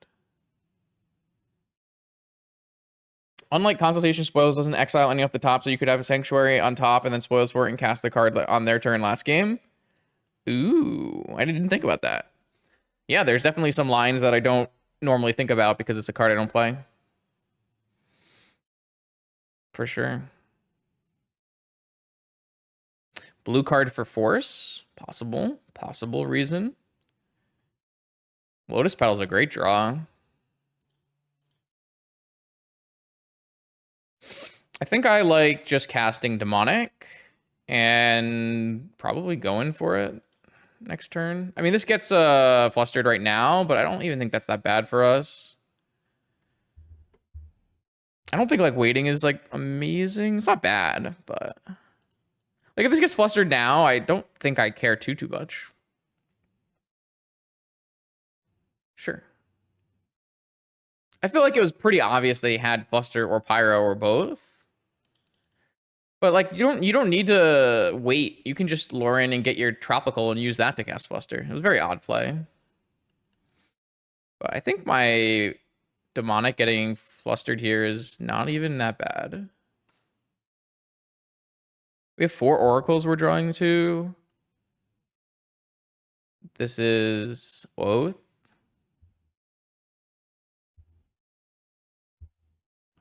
Unlike Consultation, Spoils doesn't exile any off the top, so you could have a Sanctuary on top and then Spoils for it and cast the card on their turn last game. Ooh, I didn't think about that. Yeah, there's definitely some lines that I don't normally think about because it's a card I don't play. For sure. Blue card for Force. Possible reason. Lotus Petal's a great draw. I think I like just casting Demonic and probably going for it next turn. I mean, this gets flustered right now, but I don't even think that's that bad for us. I don't think like waiting is like amazing. It's not bad, but like if this gets flustered now, I don't think I care too much. Sure. I feel like it was pretty obvious they had fluster or pyro or both. But like you don't need to wait. You can just lure in and get your tropical and use that to cast fluster. It was a very odd play. But I think my demonic getting flustered here is not even that bad. We have 4 oracles we're drawing to. This is Oath.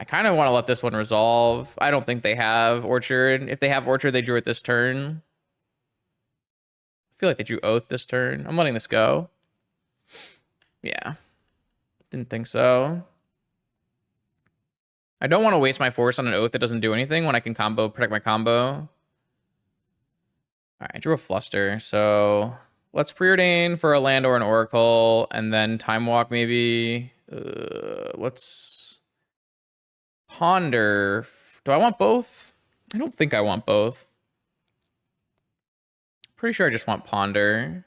I kind of want to let this one resolve. I don't think they have Orchard. If they have Orchard, they drew it this turn. I feel like they drew Oath this turn. I'm letting this go. Yeah. Didn't think so. I don't want to waste my Force on an Oath that doesn't do anything when I can protect my combo. All right, I drew a Fluster, so let's Preordain for a land or an Oracle, and then Time Walk maybe. Let's Ponder. Do I want both? I don't think I want both. Pretty sure I just want Ponder.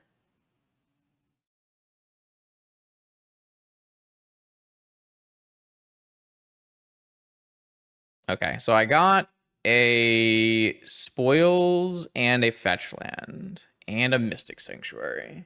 Okay, so I got a Spoils and a Fetch Land and a Mystic Sanctuary.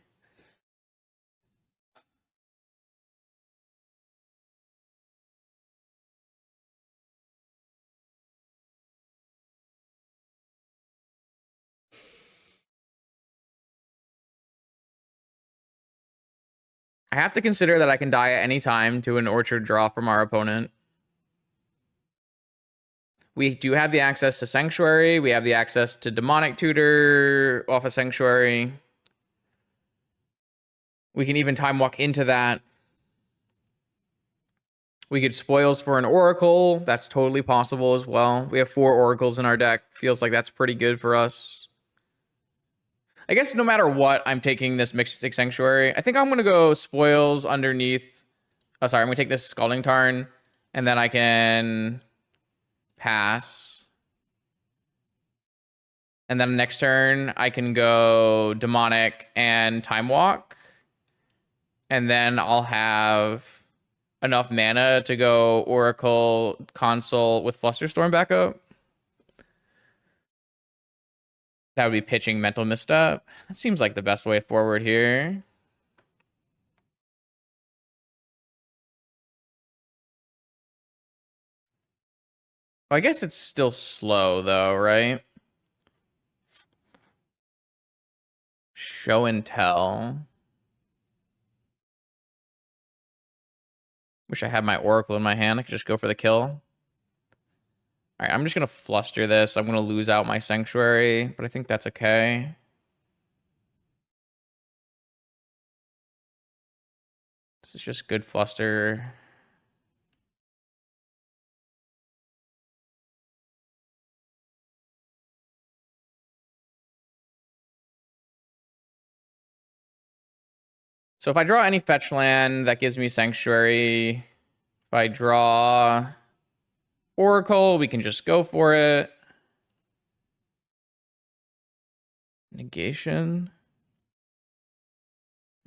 I have to consider that I can die at any time to an Orchard draw from our opponent. We do have the access to Sanctuary. We have the access to Demonic Tutor off a Sanctuary. We can even Time Walk into that. We could Spoils for an Oracle. That's totally possible as well. We have 4 Oracles in our deck. Feels like that's pretty good for us. I guess no matter what, I'm taking this Mystic Sanctuary. I think I'm going to go Spoils underneath. Oh, sorry. I'm going to take this Scalding Tarn, and then I can pass. And then next turn, I can go Demonic and Time Walk. And then I'll have enough mana to go Oracle Console with Flusterstorm back up. That would be pitching Mental Misstep. That seems like the best way forward here. Well, I guess it's still slow, though, right? Show and Tell. Wish I had my Oracle in my hand. I could just go for the kill. All right, I'm just going to fluster this. I'm going to lose out my Sanctuary, but I think that's okay. This is just good fluster. So if I draw any fetch land, that gives me Sanctuary. If I draw Oracle, we can just go for it. Negation.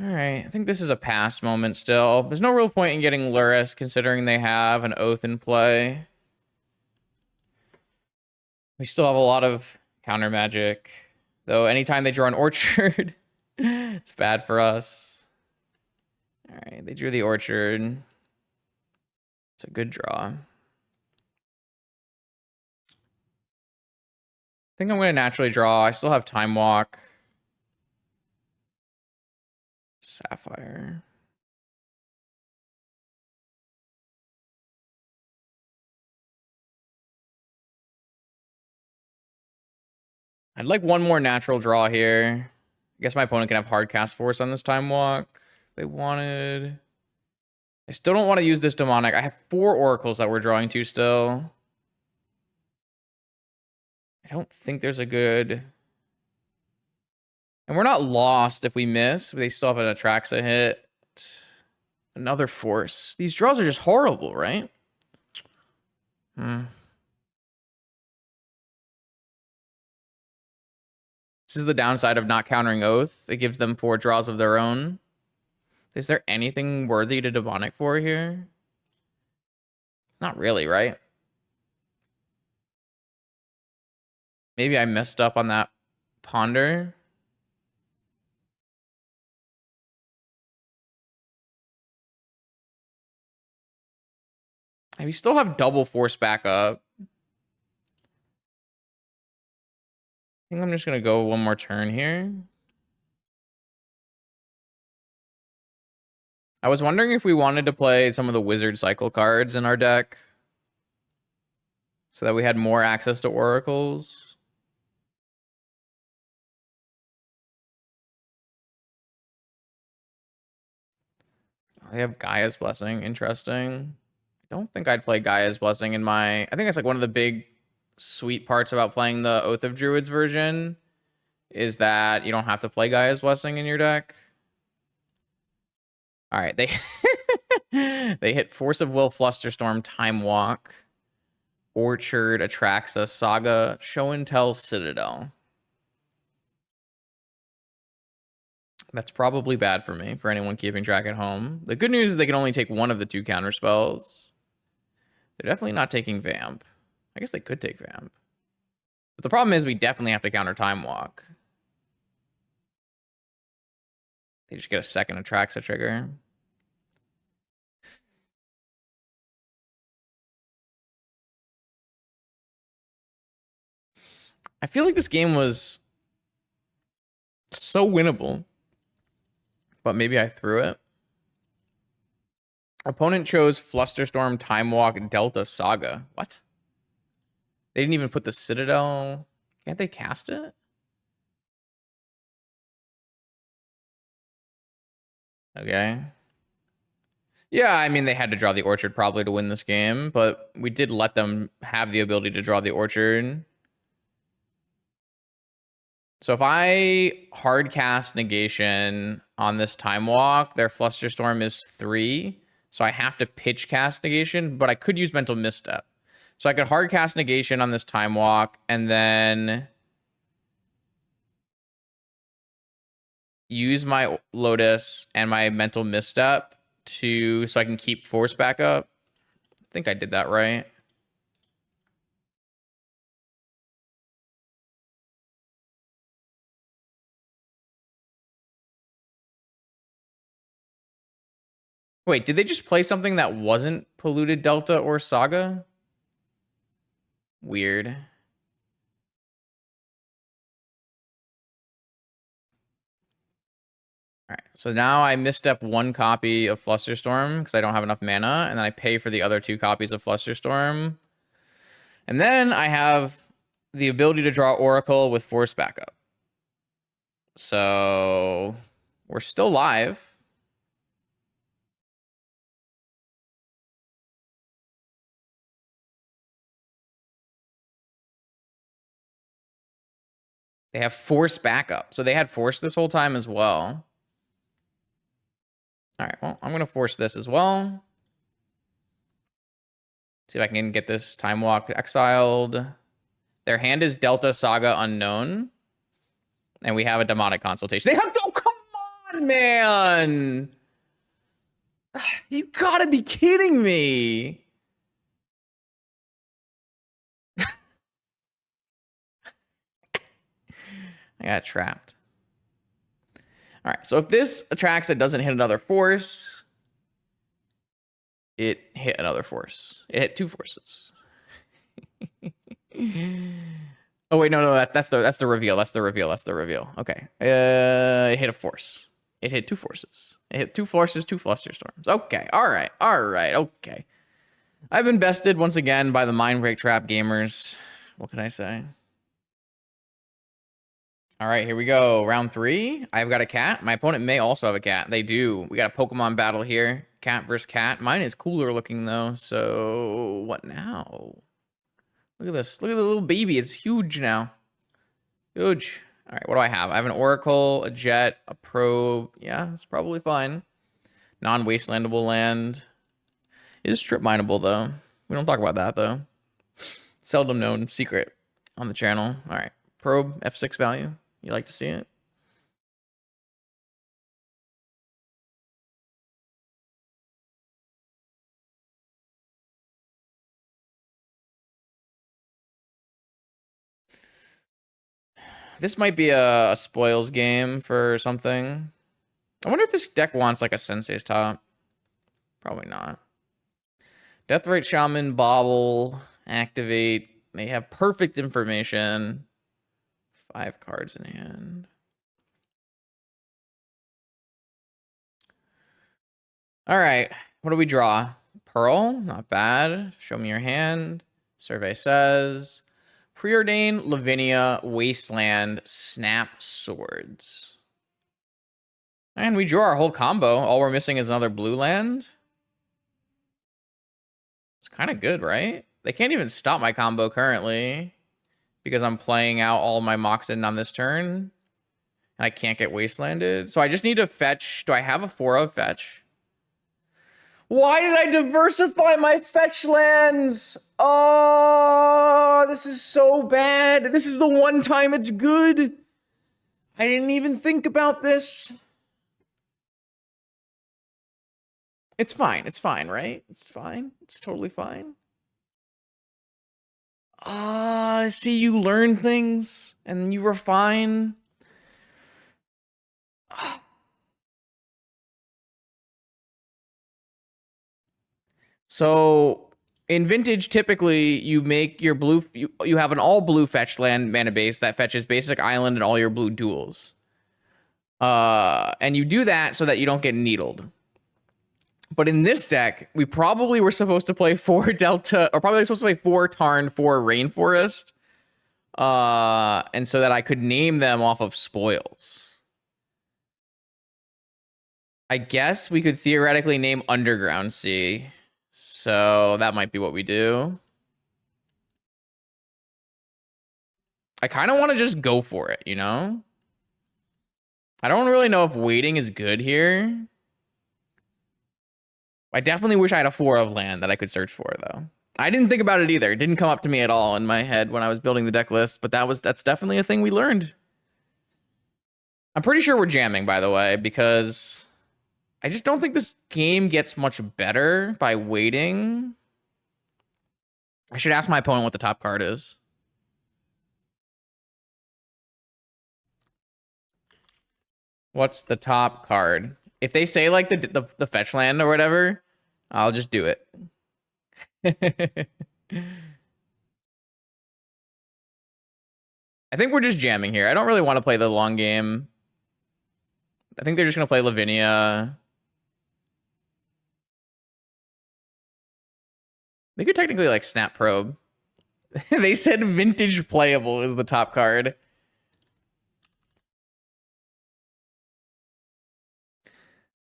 All right, I think this is a pass moment still. There's no real point in getting Lurrus considering they have an Oath in play. We still have a lot of counter magic, though anytime they draw an Orchard, it's bad for us. All right, they drew the orchard. It's a good draw. I think I'm going to naturally draw. I still have Time Walk. Sapphire. I'd like one more natural draw here. I guess my opponent can have hard cast force on this Time Walk if they wanted. I still don't want to use this demonic. I have 4 oracles that we're drawing to still. I don't think there's a good... And we're not lost if we miss. They still have an Atraxa hit. Another force. These draws are just horrible, right? This is the downside of not countering Oath. It gives them 4 draws of their own. Is there anything worthy to demonic for here? Not really, right? Maybe I messed up on that ponder. And we still have double force backup. I think I'm just going to go one more turn here. I was wondering if we wanted to play some of the wizard cycle cards in our deck so that we had more access to oracles. They have Gaia's Blessing. Interesting. I don't think I'd play Gaia's Blessing in my... I think it's like one of the big sweet parts about playing the Oath of Druids version is that you don't have to play Gaia's Blessing in your deck. All right, they they hit Force of Will, Flusterstorm, Time Walk, Orchard, Atraxa, Saga, Show and Tell, Citadel. That's probably bad for me, for anyone keeping track at home. The good news is they can only take one of the 2 counter spells. They're definitely not taking Vamp. I guess they could take Vamp. But the problem is we definitely have to counter Time Walk. They just get a second Atraxa trigger. I feel like this game was so winnable, but maybe I threw it. Opponent chose Flusterstorm, Time Walk, Delta, Saga. What? They didn't even put the Citadel. Can't they cast it? Okay. Yeah, I mean, they had to draw the Orchard probably to win this game, but we did let them have the ability to draw the Orchard. So if I hard cast Negation on this Time Walk, their Flusterstorm is 3. So I have to pitch cast Negation, but I could use Mental Misstep. So I could hard cast Negation on this Time Walk and then use my Lotus and my Mental Misstep so I can keep force back up. I think I did that right. Wait, did they just play something that wasn't Polluted Delta or Saga? Weird. All right, so now I misstep 1 copy of Flusterstorm because I don't have enough mana, and then I pay for the other 2 copies of Flusterstorm. And then I have the ability to draw Oracle with force backup. So we're still live. They have force backup. So they had force this whole time as well. All right, well, I'm going to force this as well. See if I can get this Time Walk exiled. Their hand is Delta, Saga, Unknown. And we have a Demonic Consultation. They have... Oh, come on, man! You gotta be kidding me! I got trapped. All right, so if this Atraxa doesn't hit another force, It hit another force. It hit 2 forces. Oh wait, no, that's the reveal. That's the reveal. That's the reveal. Okay. It hit a force. It hit 2 forces. It hit 2 forces, 2 flusterstorms. Okay. All right. All right. Okay. I've been bested once again by the Mind Break Trap gamers. What can I say? All right, here we go. Round 3. I've got a cat. My opponent may also have a cat. They do. We got a Pokemon battle here. Cat versus cat. Mine is cooler looking though. So what now? Look at this. Look at the little baby. It's huge now. Huge. All right, what do I have? I have an Oracle, a Jet, a Probe. Yeah, that's probably fine. Non-wastelandable land. It is strip mineable though. We don't talk about that though. Seldom known secret on the channel. All right, Probe, F6 value. You like to see it? This might be a spoils game for something. I wonder if this deck wants like a Sensei's top. Probably not. Deathrite Shaman, Bobble, activate. They have perfect information. 5 cards in hand. All right. What do we draw? Pearl, not bad. Show me your hand. Survey says Preordain, Lavinia, Wasteland, Snap Swords. And we drew our whole combo. All we're missing is another blue land. It's kind of good, right? They can't even stop my combo currently because I'm playing out all my Moxen on this turn. And I can't get Wastelanded. So I just need to fetch. Do I have a 4 of fetch? Why did I diversify my fetch lands? Oh, this is so bad. This is the one time it's good. I didn't even think about this. It's fine. It's fine, right? It's fine. It's totally fine. See, you learn things and you refine. So in Vintage, typically you make your blue, you have an all blue fetch land mana base that fetches basic island and all your blue duels. And you do that so that you don't get needled. But in this deck, we probably were supposed to play 4 Delta, or probably supposed to play 4 Tarn, 4 Rainforest. And so that I could name them off of spoils. I guess we could theoretically name Underground Sea. So that might be what we do. I kind of want to just go for it, you know? I don't really know if waiting is good here. I definitely wish I had a 4 of land that I could search for, though. I didn't think about it either. It didn't come up to me at all in my head when I was building the deck list, but that's definitely a thing we learned. I'm pretty sure we're jamming, by the way, because I just don't think this game gets much better by waiting. I should ask my opponent what the top card is. What's the top card? If they say like the fetch land or whatever, I'll just do it. I think we're just jamming here. I don't really want to play the long game. I think they're just going to play Lavinia. They could technically like snap probe. They said vintage playable is the top card.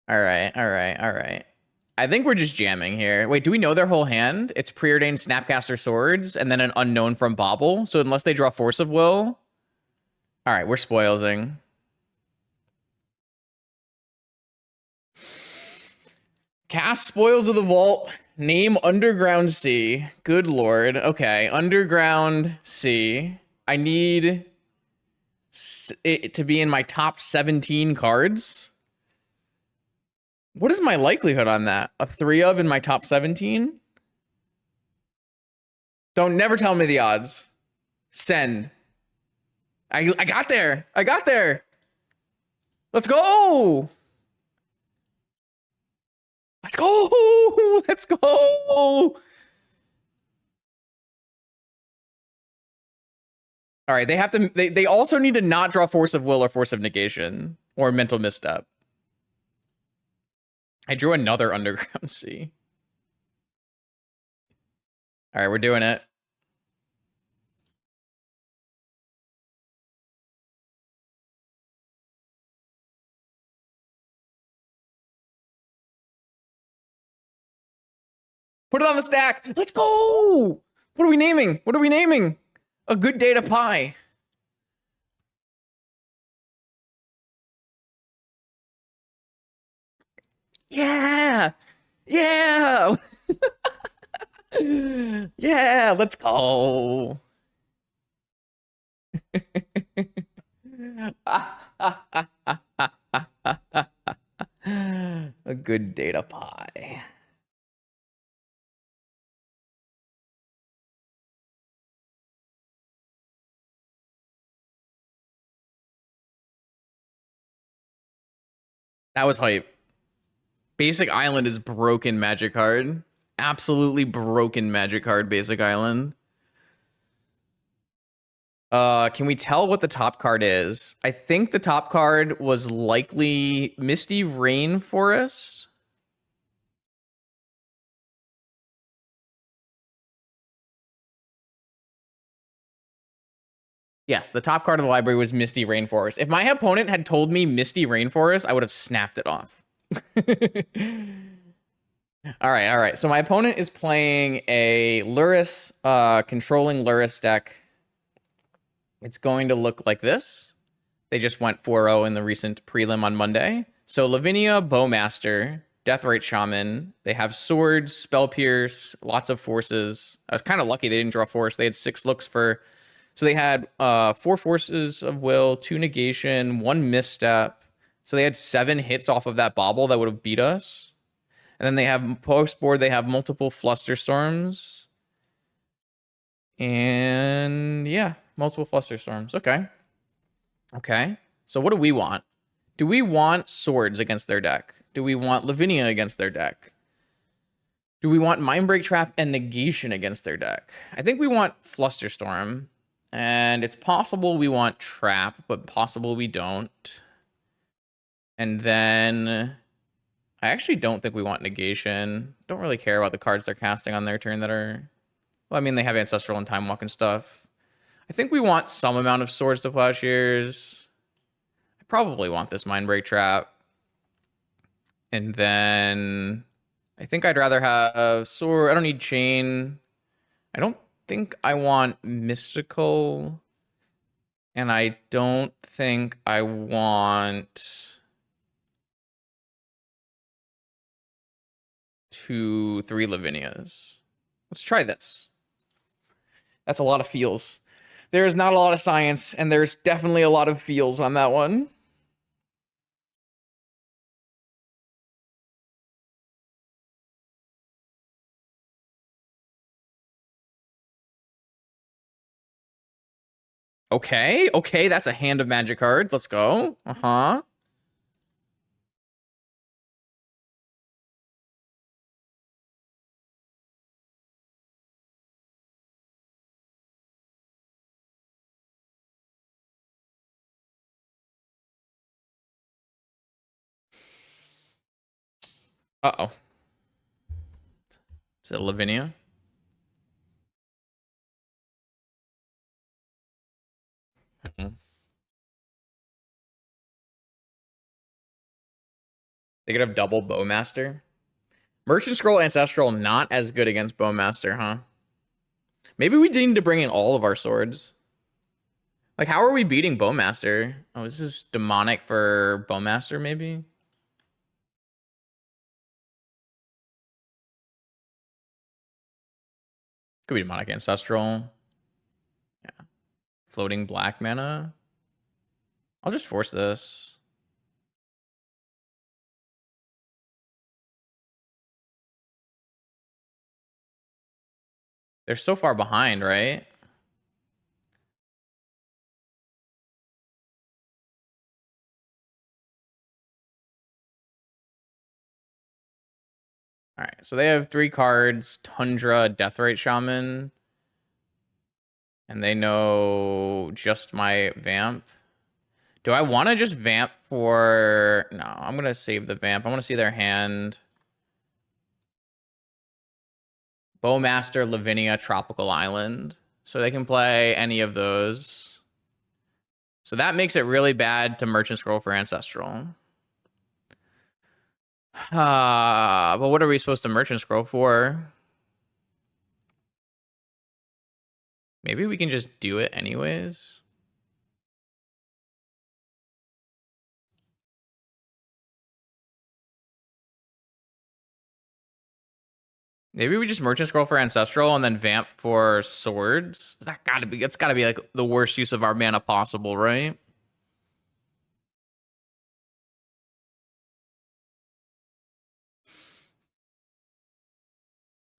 All right, all right, all right. I think we're just jamming here. Wait, do we know their whole hand? It's Preordained Snapcaster Swords and then an unknown from Bobble. So unless they draw Force of Will. All right, we're spoilsing. Cast Spoils of the Vault. Name Underground Sea. Good lord. Okay, Underground Sea. I need it to be in my top 17 cards. What is my likelihood on that? A 3 of in my top 17? Don't never tell me the odds. Send. I got there. I got there. Let's go. Let's go! Let's go! All right, they have to. They also need to not draw Force of Will or Force of Negation or Mental Misstep. I drew another Underground Sea. All right, we're doing it. Put it on the stack. Let's go. What are we naming? What are we naming? A good day to pie. Yeah. Yeah. Yeah. Let's go. A good day to pie. That was hype. Basic Island is broken Magic card. Absolutely broken Magic card, Basic Island. Can we tell what the top card is? I think the top card was likely Misty Rainforest. Yes, the top card of the library was Misty Rainforest. If my opponent had told me Misty Rainforest, I would have snapped it off. All right, all right. So my opponent is playing a Lurrus, controlling Lurrus deck. It's going to look like this. They just went 4-0 in the recent prelim on Monday. So Lavinia, Bowmaster, Deathrite Shaman. They have swords, Spell Pierce, lots of forces. I was kind of lucky they didn't draw force. They had 6 looks for. So they had 4 forces of will, 2 negation, 1 misstep. So they had 7 hits off of that bauble that would have beat us. And then they have post board, they have multiple Flusterstorms. And yeah, multiple Flusterstorms. Okay. Okay. So what do we want? Do we want swords against their deck? Do we want Lavinia against their deck? Do we want Mindbreak Trap and Negation against their deck? I think we want Flusterstorm. And it's possible we want Trap, but possible we don't. And then I actually don't think we want Negation. Don't really care about the cards they're casting on their turn that are... Well, I mean, they have Ancestral and Time Walk and stuff. I think we want some amount of Swords to Plowshares. I probably want this Mindbreak Trap. And then I think I'd rather have Sword. I don't need Chain. I don't think I want Mystical. And I don't think I want 2, 3 Lavinias. Let's try this. That's a lot of feels. There is not a lot of science, and there's definitely a lot of feels on that one. Okay, okay, that's a hand of magic cards. Let's go. Uh-huh. Uh-oh. Is it Lavinia? Mhm. They could have double Bowmaster. Merchant Scroll Ancestral not as good against Bowmaster, huh? Maybe we need to bring in all of our swords. Like, how are we beating Bowmaster? Oh, this is demonic for Bowmaster, maybe? Could be demonic Ancestral. Yeah. Floating black mana. I'll just force this. They're so far behind, right? All right, so they have 3 cards, Tundra, Deathrite Shaman, and they know just my Vamp. Do I want to just Vamp for... No, I'm going to save the Vamp. I want to see their hand. Bowmaster, Lavinia, Tropical Island. So they can play any of those. So that makes it really bad to Merchant Scroll for Ancestral. But what are we supposed to Merchant Scroll for? Maybe we can just do it anyways. Maybe we just Merchant Scroll for Ancestral and then Vamp for Swords. That's gotta be like the worst use of our mana possible, right?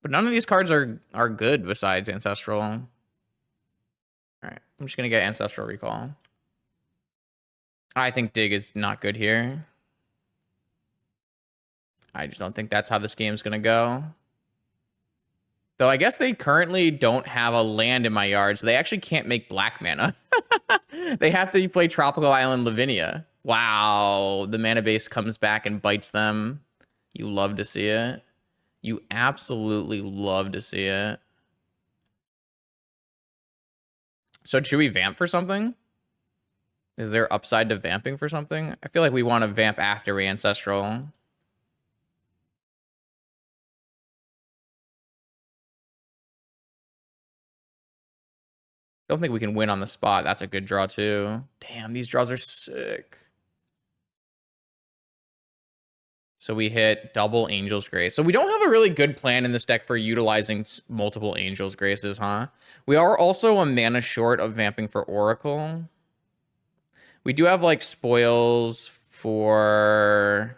But none of these cards are good besides Ancestral. All right, I'm just gonna get Ancestral Recall. I think Dig is not good here. I just don't think that's how this game's gonna go. Though I guess they currently don't have a land in my yard, so they actually can't make black mana. They have to play Tropical Island Lavinia. Wow, the mana base comes back and bites them. You love to see it. You absolutely love to see it. So should we vamp for something? Is there upside to vamping for something? I feel like we want to vamp after we Ancestral. Don't think we can win on the spot. That's a good draw too. Damn, these draws are sick. So we hit double Angel's Grace. So we don't have a really good plan in this deck for utilizing multiple Angel's Graces, huh? We are also a mana short of vamping for Oracle. We do have like spoils for...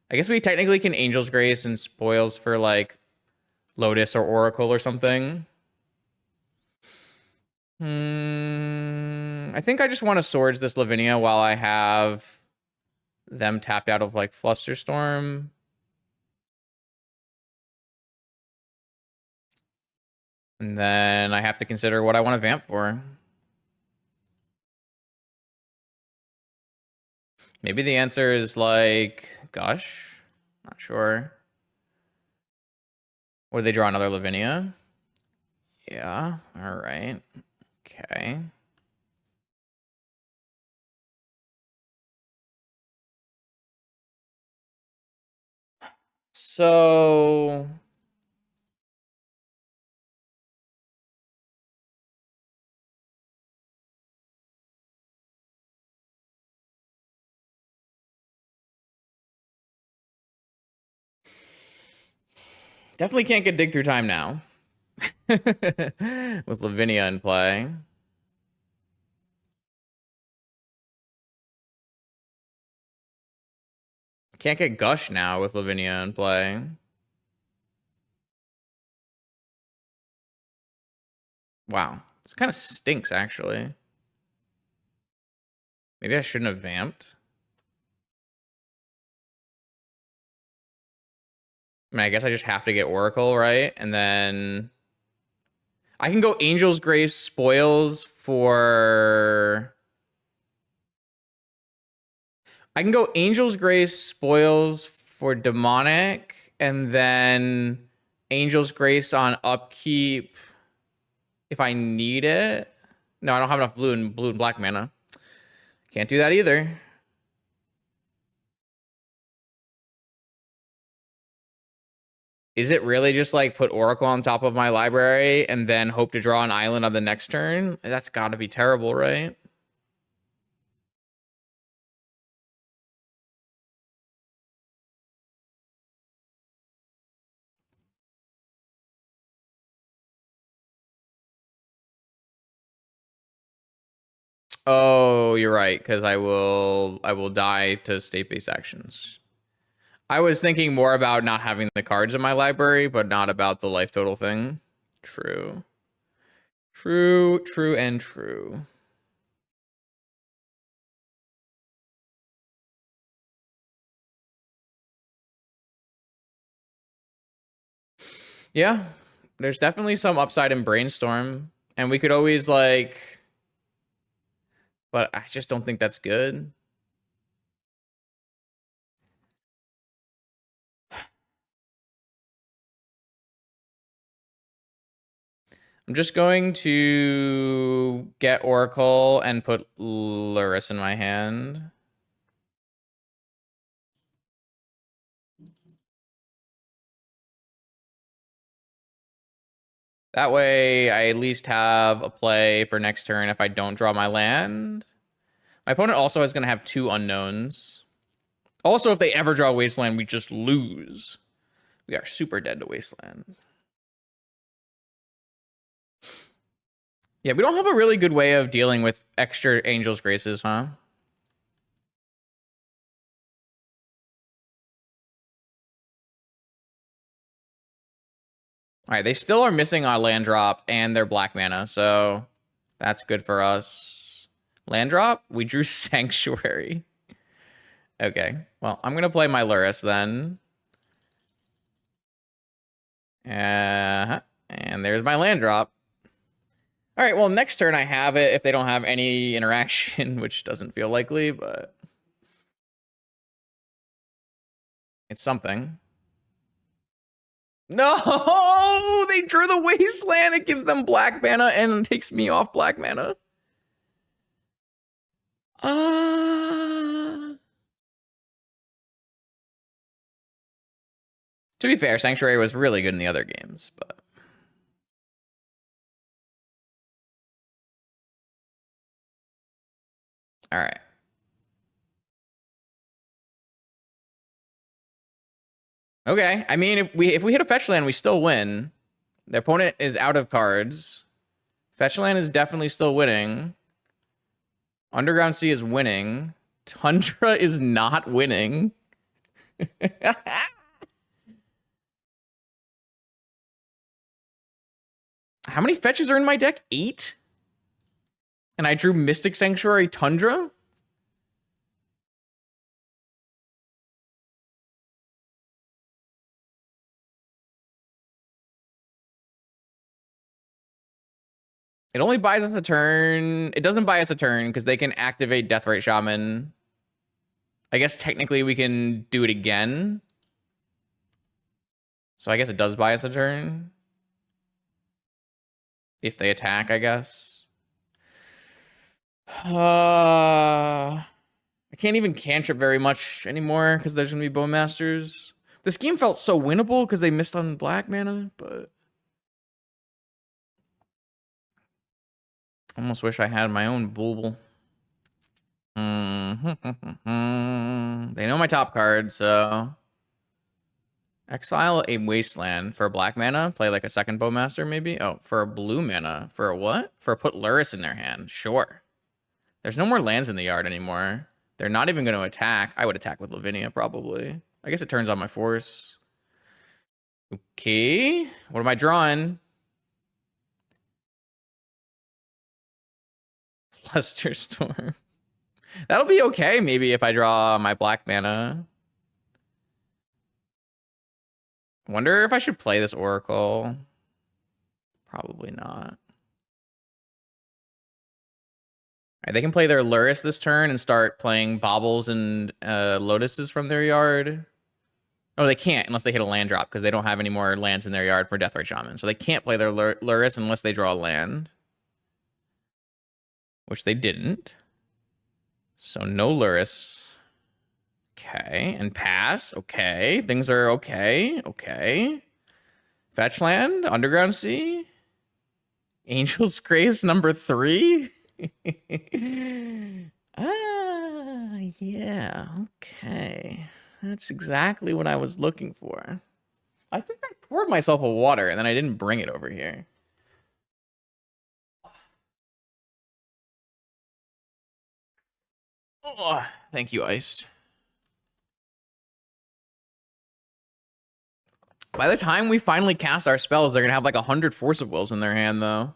I guess we technically can Angel's Grace and spoils for like Lotus or Oracle or something. I think I just want to Swords this Lavinia while I have them tapped out of like Flusterstorm. And then I have to consider what I want to vamp for. Maybe the answer is like Gush. Not sure. What do they draw? Another Lavinia? Yeah. All right. Okay. So definitely can't get Dig Through Time now. With Lavinia in play. Can't get Gush now with Lavinia in play. Wow. This kind of stinks, actually. Maybe I shouldn't have vamped. I mean, I guess I just have to get Oracle, right? And then I can go Angel's Grace spoils for... I can go Angel's Grace spoils for Demonic, and then Angel's Grace on upkeep if I need it. No, I don't have enough blue and black mana. Can't do that either. Is it really just like put Oracle on top of my library and then hope to draw an island on the next turn? That's got to be terrible, right? Oh, you're right, because I will die to state-based actions. I was thinking more about not having the cards in my library, but not about the life total thing. True. True, true, and true. Yeah, there's definitely some upside in Brainstorm. And we could always, like... But I just don't think that's good. I'm just going to get Oracle and put Lurrus in my hand. That way, I at least have a play for next turn if I don't draw my land. My opponent also is going to have 2 unknowns. Also, if they ever draw Wasteland, we just lose. We are super dead to Wasteland. Yeah, we don't have a really good way of dealing with extra Angel's Graces, huh? All right, they still are missing our land drop and their black mana, so that's good for us. Land drop? We drew Sanctuary. Okay, well, I'm going to play my Lurrus then. And there's my land drop. All right, well, next turn I have it if they don't have any interaction, which doesn't feel likely, but it's something. No, they drew the Wasteland. It gives them black mana and takes me off black mana. To be fair, Sanctuary was really good in the other games, but... All right. Okay, I mean, if we hit a fetch land, we still win. The opponent is out of cards. Fetch land is definitely still winning. Underground Sea is winning. Tundra is not winning. How many fetches are in my deck? 8? And I drew Mystic Sanctuary Tundra? It only buys us a turn. It doesn't buy us a turn because they can activate Deathrite Shaman. I guess technically we can do it again. So I guess it does buy us a turn. If they attack, I guess. I can't even cantrip very much anymore because there's going to be Bowmasters. This game felt so winnable because they missed on black mana, but... Almost wish I had my own Bulbul. They know my top card, so... Exile a Wasteland for a black mana. Play like a second Bowmaster, maybe? Oh, for a blue mana. For a what? For a put Lurrus in their hand. Sure. There's no more lands in the yard anymore. They're not even going to attack. I would attack with Lavinia, probably. I guess it turns on my force. Okay. What am I drawing? Flusterstorm. That'll be okay, maybe, if I draw my black mana. Wonder if I should play this Oracle. Probably not. All right, they can play their Lurrus this turn and start playing Baubles and Lotuses from their yard. Oh, they can't unless they hit a land drop because they don't have any more lands in their yard for Deathrite Shaman. So they can't play their Lurrus unless they draw a land. Which they didn't. So no Lurrus. Okay, and pass. Okay, things are okay. Okay. Fetch land, Underground Sea. Angel's Grace number 3. Yeah, okay. That's exactly what I was looking for. I think I poured myself a water and then I didn't bring it over here. Oh, thank you, Iced. By the time we finally cast our spells, they're going to have like 100 Force of Wills in their hand, though.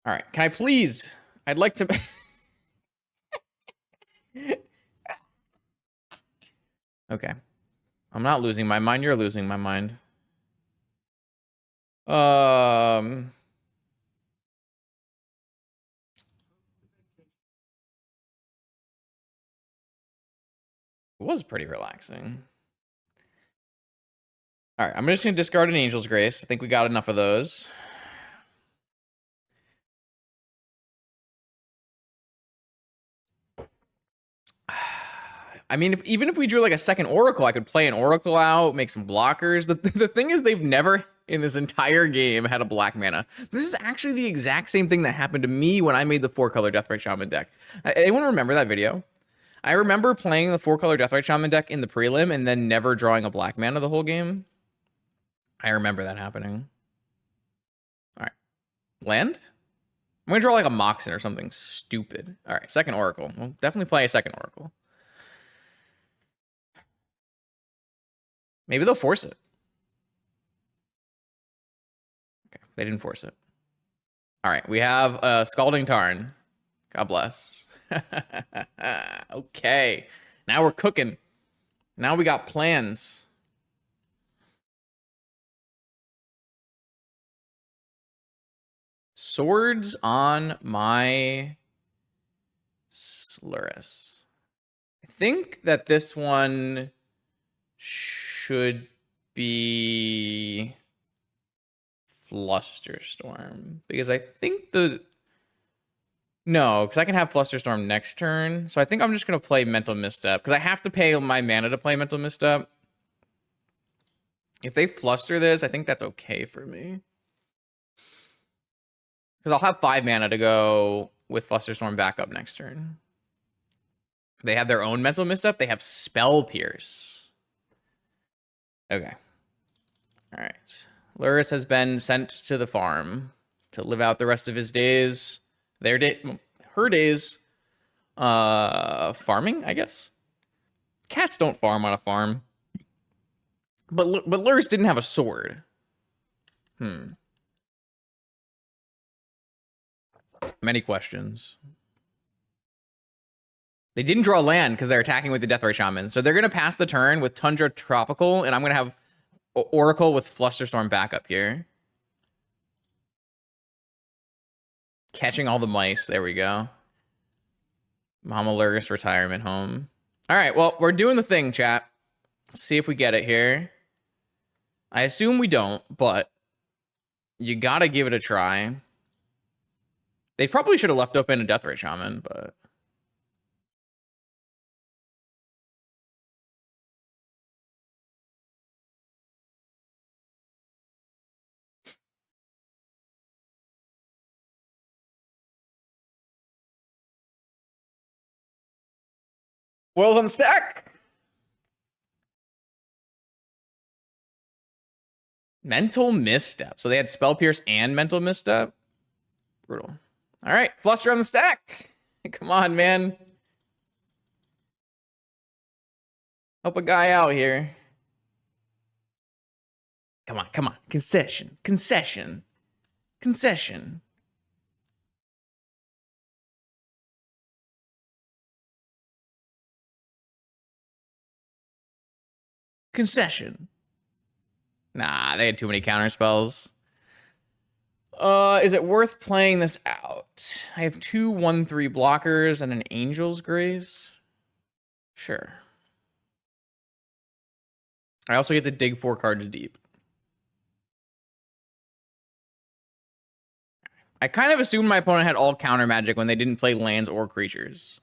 All right, can I please? I'd like to... Okay. I'm not losing my mind. You're losing my mind. Um, it was pretty relaxing. All right, I'm just gonna discard an Angel's Grace. I think we got enough of those. I mean, even if we drew like a second Oracle, I could play an Oracle out, make some blockers. The thing is, they've never in this entire game had a black mana. This is actually the exact same thing that happened to me when I made the 4-color Deathrite Shaman deck. Anyone remember that video? I remember playing the 4-color Deathrite Shaman deck in the prelim and then never drawing a black mana the whole game. I remember that happening. All right. Land? I'm going to draw like a Moxen or something stupid. All right, second Oracle. We'll definitely play a second Oracle. Maybe they'll force it. Okay, they didn't force it. All right, we have Scalding Tarn. God bless. Okay, now we're cooking. Now we got plans. Swords on my Lurrus. I think that this one should be Flusterstorm, because I think no, because I can have Flusterstorm next turn. So I think I'm just going to play Mental Misstep, because I have to pay my mana to play Mental Misstep. If they fluster this, I think that's okay for me. Because I'll have 5 mana to go with Flusterstorm back up next turn. They have their own Mental Misstep. They have Spell Pierce. Okay. All right. Lurrus has been sent to the farm to live out the rest of his days. Her days. Farming, I guess. Cats don't farm on a farm. But Lurrus didn't have a sword. Many questions. They didn't draw land because they're attacking with the Deathrite Shaman. So they're going to pass the turn with Tundra Tropical, and I'm going to have Oracle with Flusterstorm backup here. Catching all the mice. There we go. Mama Lurrus retirement home. All right, well, we're doing the thing, chat. Let's see if we get it here. I assume we don't, but you got to give it a try. They probably should have left open a Deathrite Shaman, but... Wells on the stack. Mental Misstep. So they had Spell Pierce and Mental Misstep. Brutal. All right, Fluster on the stack. Come on, man. Help a guy out here. Come on, come on. Concession, concession, concession. Concession. Nah, they had too many counter spells. Is it worth playing this out? I have 2 1/3 blockers and an Angel's Grace. Sure. I also get to dig 4 cards deep. I kind of assumed my opponent had all counter magic when they didn't play lands or creatures.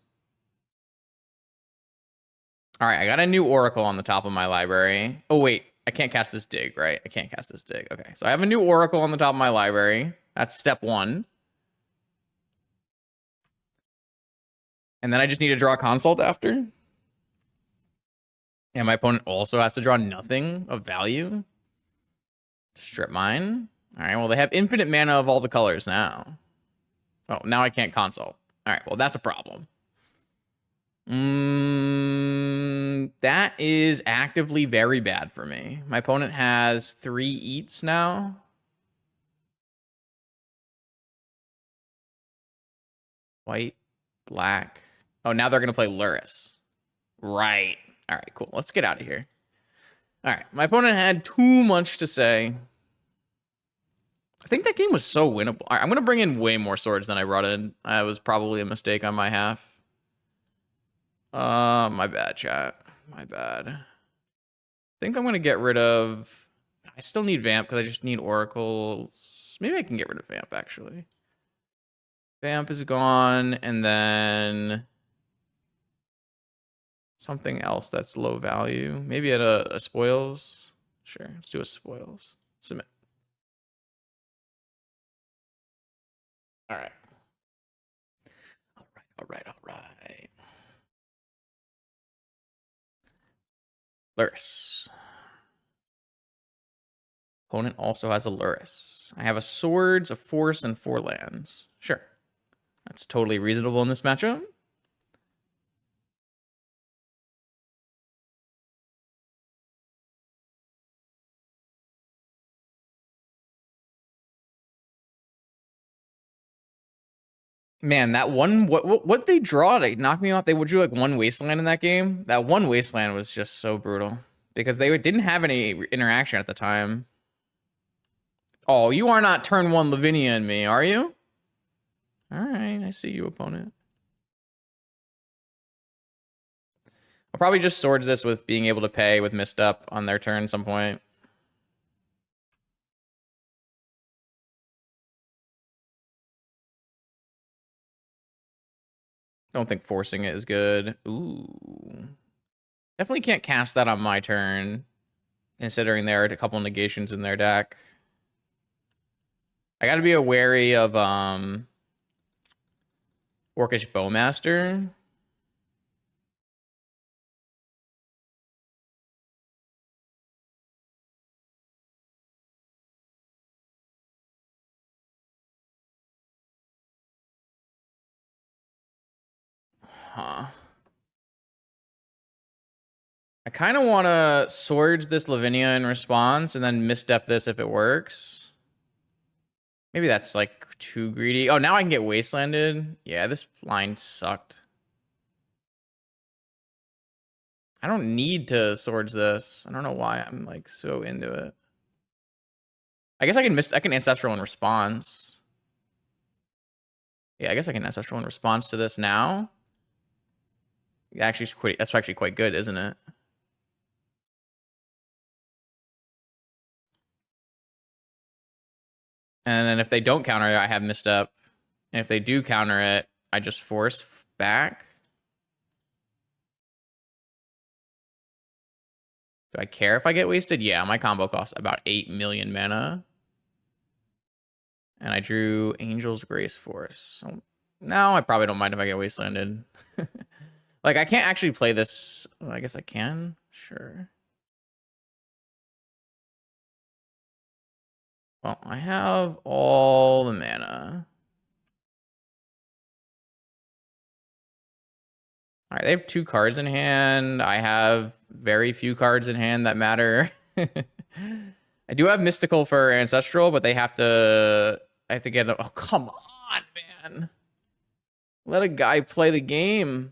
All right, I got a new Oracle on the top of my library. Oh, wait. I can't cast this dig, right? I can't cast this dig. Okay, so I have a new Oracle on the top of my library. That's step 1. And then I just need to draw a Consult after. And my opponent also has to draw nothing of value. Strip mine. All right, well, they have infinite mana of all the colors now. Oh, now I can't Consult. All right, well, that's a problem. That is actively very bad for me. My opponent has 3 eats now. White, black. Oh, now they're going to play Lurrus. Right. All right, cool. Let's get out of here. All right, my opponent had too much to say. I think that game was so winnable. All right, I'm going to bring in way more swords than I brought in. That was probably a mistake on my half. My bad, chat. My bad. I think I'm going to get rid of... I still need Vamp because I just need Oracles. Maybe I can get rid of Vamp, actually. Vamp is gone, and then... something else that's low value. Maybe at a Spoils. Sure, let's do a Spoils. Submit. All right. All right. Lurrus. Opponent also has a Lurrus. I have a Swords, a Force, and 4 lands. Sure. That's totally reasonable in this matchup. Man, that one, what they draw to knock me off? They would do like one Wasteland in that game. That one Wasteland was just so brutal because they didn't have any interaction at the time. Oh, you are not turn 1 Lavinia in me, are you? All right, I see you, opponent. I'll probably just Swords this with being able to pay with Misstep on their turn at some point. Don't think forcing it is good. Ooh. Definitely can't cast that on my turn, considering there are a couple negations in their deck. I gotta be wary of Orcish Bowmaster. Huh. I kind of want to Swords this Lavinia in response and then misstep this if it works. Maybe that's like too greedy. Oh, now I can get Wastelanded. Yeah, this line sucked. I don't need to Swords this. I don't know why I'm like so into it. I guess I can Ancestral in response. Yeah, I guess I can Ancestral in response to this now. Actually, that's actually quite good, isn't it? And then if they don't counter it, I have Misstep. And if they do counter it, I just force back. Do I care if I get wasted? Yeah, my combo costs about 8 million mana. And I drew Angel's Grace Force. So now I probably don't mind if I get Wastelanded. Like, I can't actually play this. Well, I guess I can. Sure. Well, I have all the mana. All right, they have 2 cards in hand. I have very few cards in hand that matter. I do have Mystical for Ancestral, but I have to get oh, come on, man. Let a guy play the game.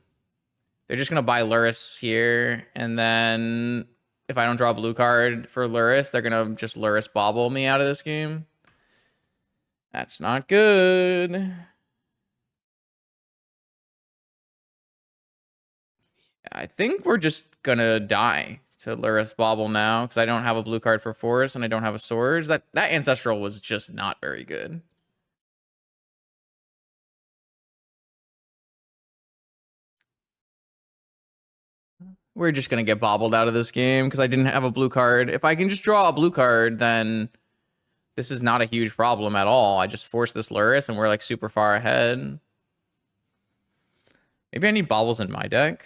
They're just going to buy Lurrus here, and then if I don't draw a blue card for Lurrus, they're going to just Lurrus bobble me out of this game. That's not good. I think we're just going to die to Lurrus bobble now because I don't have a blue card for Force and I don't have a Swords. That Ancestral was just not very good. We're just going to get bobbled out of this game because I didn't have a blue card. If I can just draw a blue card, then this is not a huge problem at all. I just force this Lurrus and we're like super far ahead. Maybe I need bobbles in my deck.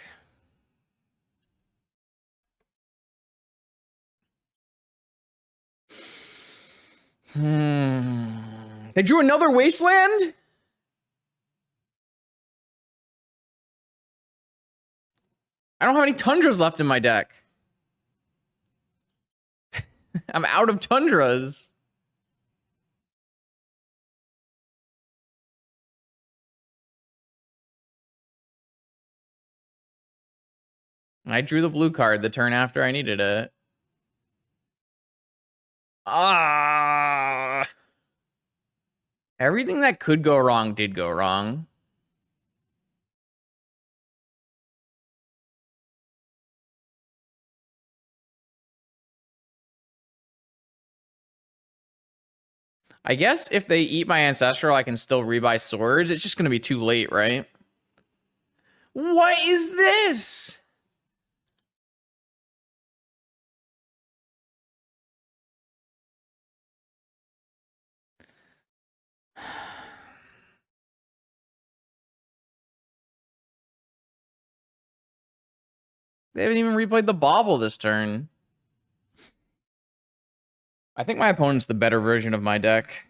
They drew another Wasteland? I don't have any Tundras left in my deck. I'm out of Tundras. I drew the blue card the turn after I needed it. Ah. Everything that could go wrong did go wrong. I guess if they eat my Ancestral, I can still rebuy swords. It's just going to be too late, right? What is this? They haven't even replayed the Bauble this turn. I think my opponent's the better version of my deck.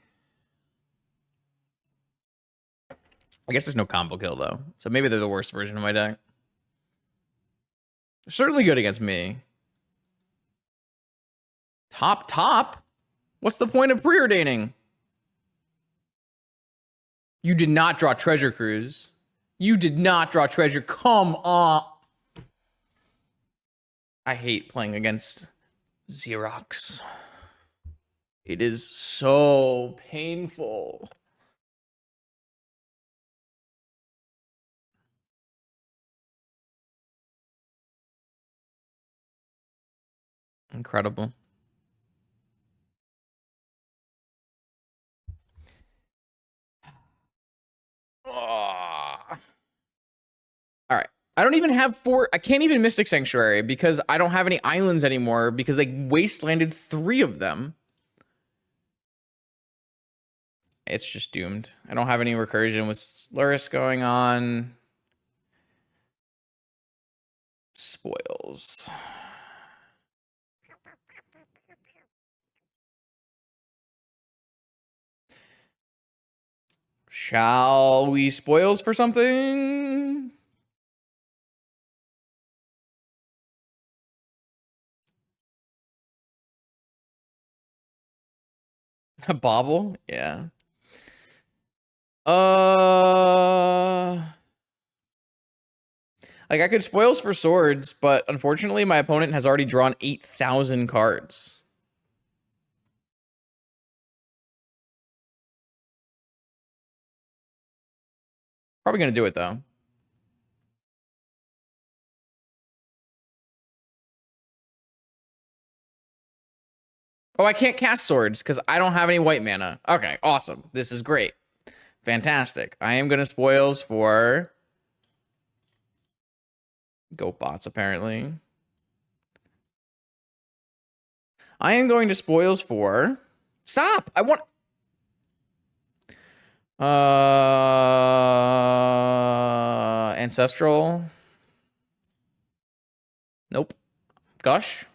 I guess there's no combo kill, though. So maybe they're the worst version of my deck. They're certainly good against me. Top? What's the point of preordaining? You did not draw Treasure Cruise. You did not draw Treasure. Come on. I hate playing against Xerox. It is so painful. Incredible. All right. I don't even have I can't even Mystic Sanctuary because I don't have any islands anymore because they wastelanded 3 of them. It's just doomed. I don't have any recursion with Lurrus going on. Spoils. Shall we spoils for something? A bauble? Yeah. Like, I could spoils for swords, but unfortunately, my opponent has already drawn 8,000 cards. Probably gonna do it, though. Oh, I can't cast swords because I don't have any white mana. Okay, awesome. This is great. Fantastic. I am gonna spoils for goat bots, apparently. I am going to spoils for... Stop! I want... Ancestral. Nope. Gush.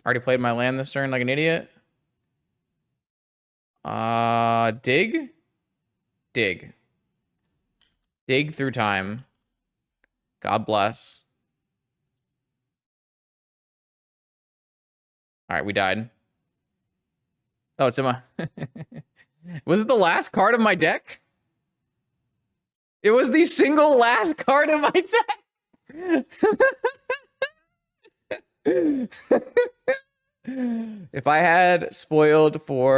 Already played my land this turn like an idiot. Dig. Dig. Dig through time. God bless. All right, we died. Oh, it's in my... Was it the last card of my deck? It was the single last card of my deck. If I had spoiled for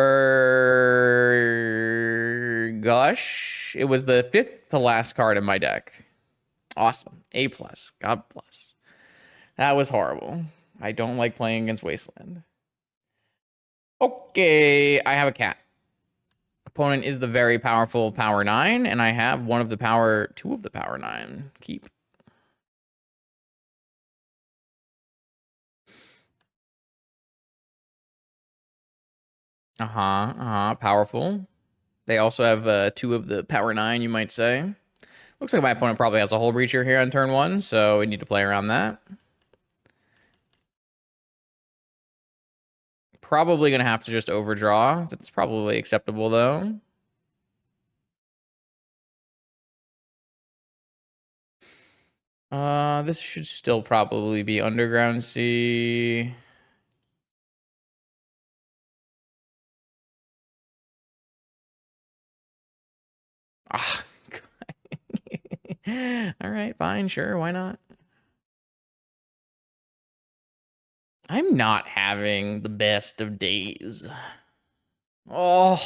Gush, it was the 5th to last card in my deck. Awesome. A+. God bless. That was horrible. I don't like playing against Wasteland. Okay, I have a cat. Opponent is the very powerful Power 9, and I have two of the Power 9. Keep. Powerful. They also have 2 of the Power 9, you might say. Looks like my opponent probably has a Hull Breacher here on turn 1, so we need to play around that. Probably going to have to just overdraw. That's probably acceptable, though. This should still probably be Underground Sea. Ah, all right, fine, sure, why not? I'm not having the best of days. Oh,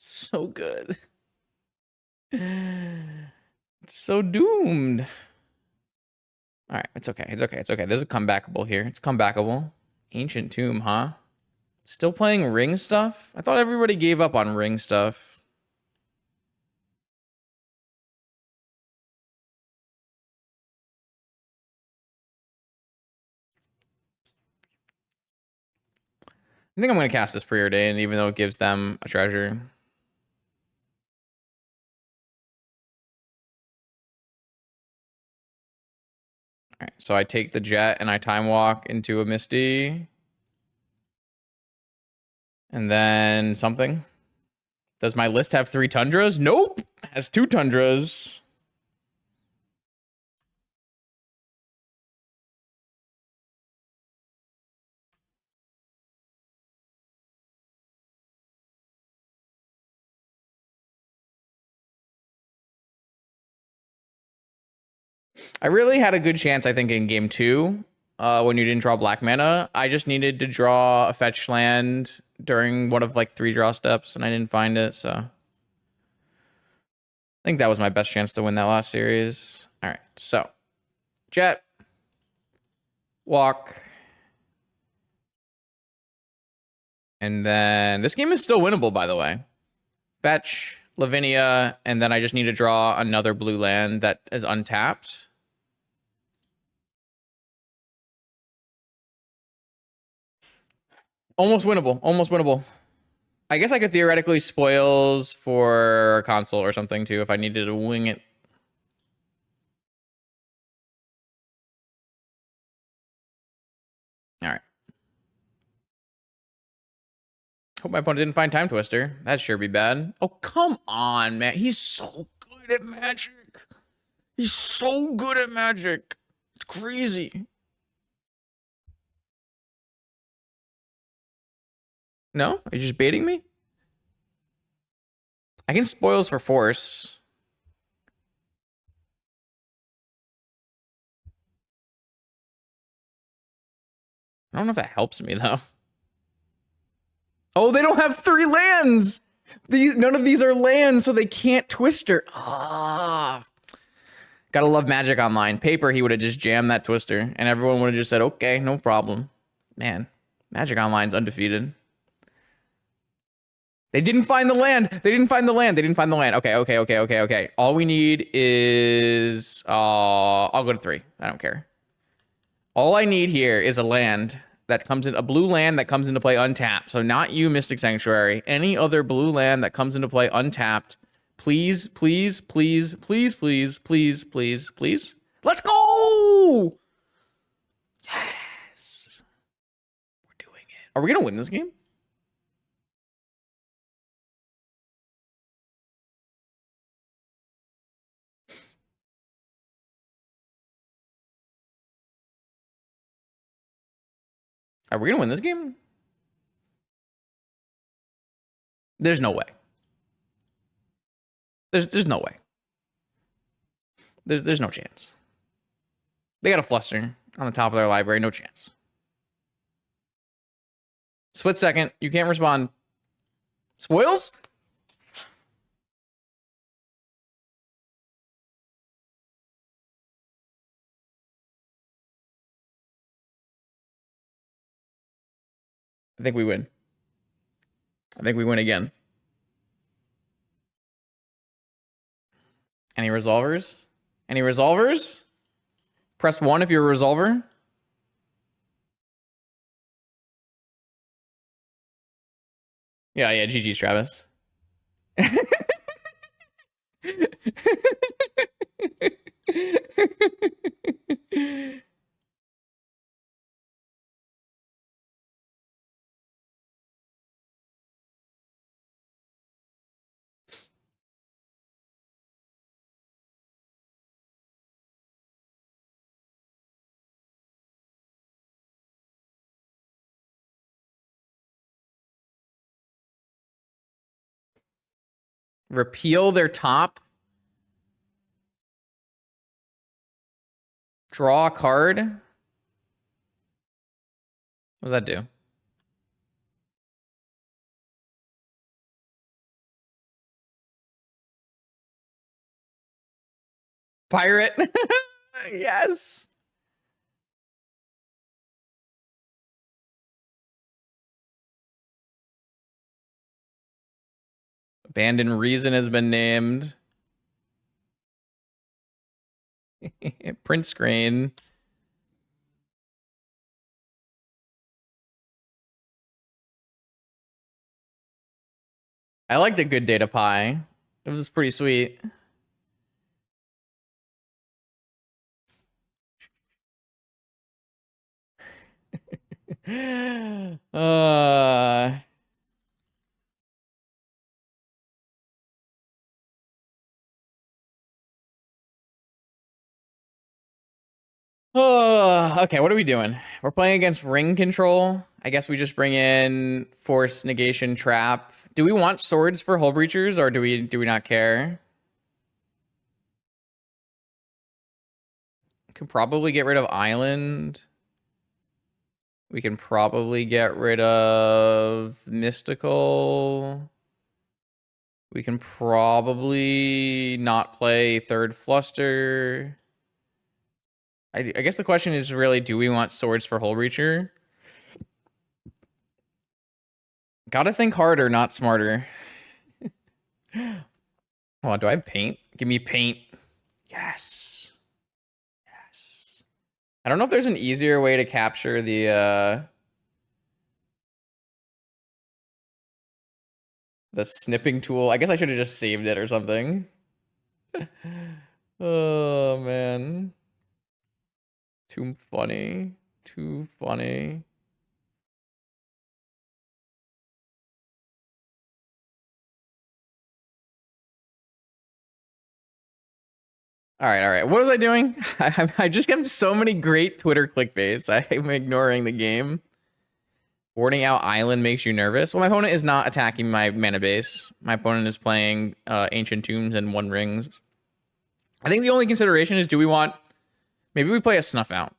So good. It's so doomed. All right, it's okay. It's okay. It's okay. There's a comebackable here. It's comebackable. Ancient Tomb, huh? Still playing ring stuff? I thought everybody gave up on ring stuff. I think I'm going to cast this Preordained, even though it gives them a treasure. All right, so I take the jet and I time walk into a Misty. And then something. Does my list have 3 Tundras? Nope. It has 2 Tundras. I really had a good chance, I think, in game 2, when you didn't draw black mana. I just needed to draw a fetch land during one of like 3 draw steps, and I didn't find it, so I think that was my best chance to win that last series. All right, so jet, walk, and then this game is still winnable, by the way. Fetch, Lavinia, and then I just need to draw another blue land that is untapped. Almost winnable. Almost winnable. I guess I could theoretically spoils for a console or something too if I needed to wing it. All right. Hope my opponent didn't find Time Twister. That'd sure be bad. Oh, come on, man. He's so good at Magic. He's so good at Magic. It's crazy. No? Are you just baiting me? I can spoils for force. I don't know if that helps me, though. Oh, they don't have 3 lands! None of these are lands, so they can't Twister. Ah. Gotta love Magic Online. Paper, he would have just jammed that Twister, and everyone would have just said, okay, no problem. Man, Magic Online's undefeated. They didn't find the land. They didn't find the land. They didn't find the land. Okay. All we need is... I'll go to 3. I don't care. All I need here is a land that comes in... A blue land that comes into play untapped. So not you, Mystic Sanctuary. Any other blue land that comes into play untapped. Please. Let's go! Yes! We're doing it. Are we going to win this game? Are we going to win this game? There's no way. There's no way. There's no chance. They got a fluster on the top of their library. No chance. Split second. You can't respond. Spoils? I think we win. I think we win again. Any resolvers? Any resolvers? Press 1 if you're a resolver. Yeah, GG's, Travis. Repeal their top. Draw a card. What does that do? Pirate. Yes. Abandoned Reason has been named. Print screen. I liked a good data pie. It was pretty sweet. uh Oh, okay, what are we doing? We're playing against ring control. I guess we just bring in force negation trap. Do we want swords for hull breachers or do we not care? Could probably get rid of island. We can probably get rid of mystical. We can probably not play third fluster. I guess the question is really, do we want swords for hull breacher? Gotta think harder, not smarter. Hold on, do I have paint? Give me paint. Yes. Yes. I don't know if there's an easier way to capture the snipping tool. I guess I should have just saved it or something. Oh, man. Too funny. Too funny. All right, all right. What was I doing? I just got so many great Twitter clickbaits. I'm ignoring the game. Boarding out island makes you nervous. Well, my opponent is not attacking my mana base. My opponent is playing Ancient Tombs and One Rings. I think the only consideration is, do we want... Maybe we play a Snuff Out.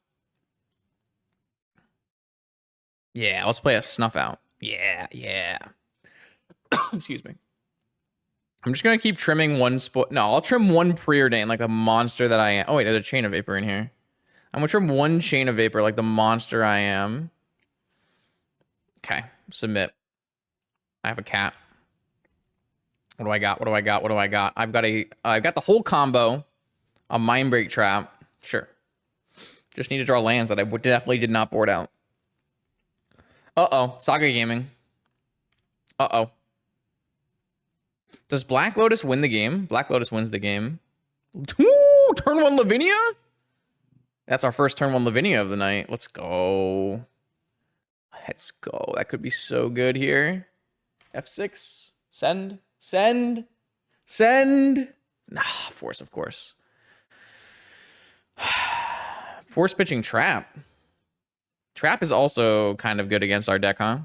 Yeah, let's play a Snuff Out. Yeah, yeah. Excuse me. I'm just going to keep trimming one spot. No, I'll trim one preordain like a monster that I am. Oh, wait, there's a Chain of Vapor in here. I'm going to trim one Chain of Vapor like the monster I am. Okay, submit. I have a cat. What do I got? What do I got? What do I got? I've got the whole combo. A Mindbreak Trap. Sure. Just need to draw lands that I definitely did not board out. Uh-oh. Saga Gaming. Uh-oh. Does Black Lotus win the game? Black Lotus wins the game. Ooh, turn one Lavinia? That's our first turn one Lavinia of the night. Let's go. Let's go. That could be so good here. F6. Send. Send. Send. Nah, force, of course. Force pitching Trap. Trap is also kind of good against our deck, huh?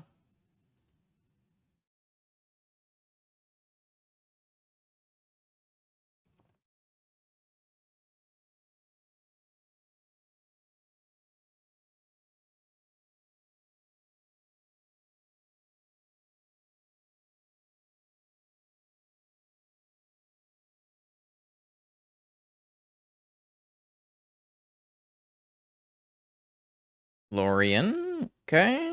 Lorien. Okay.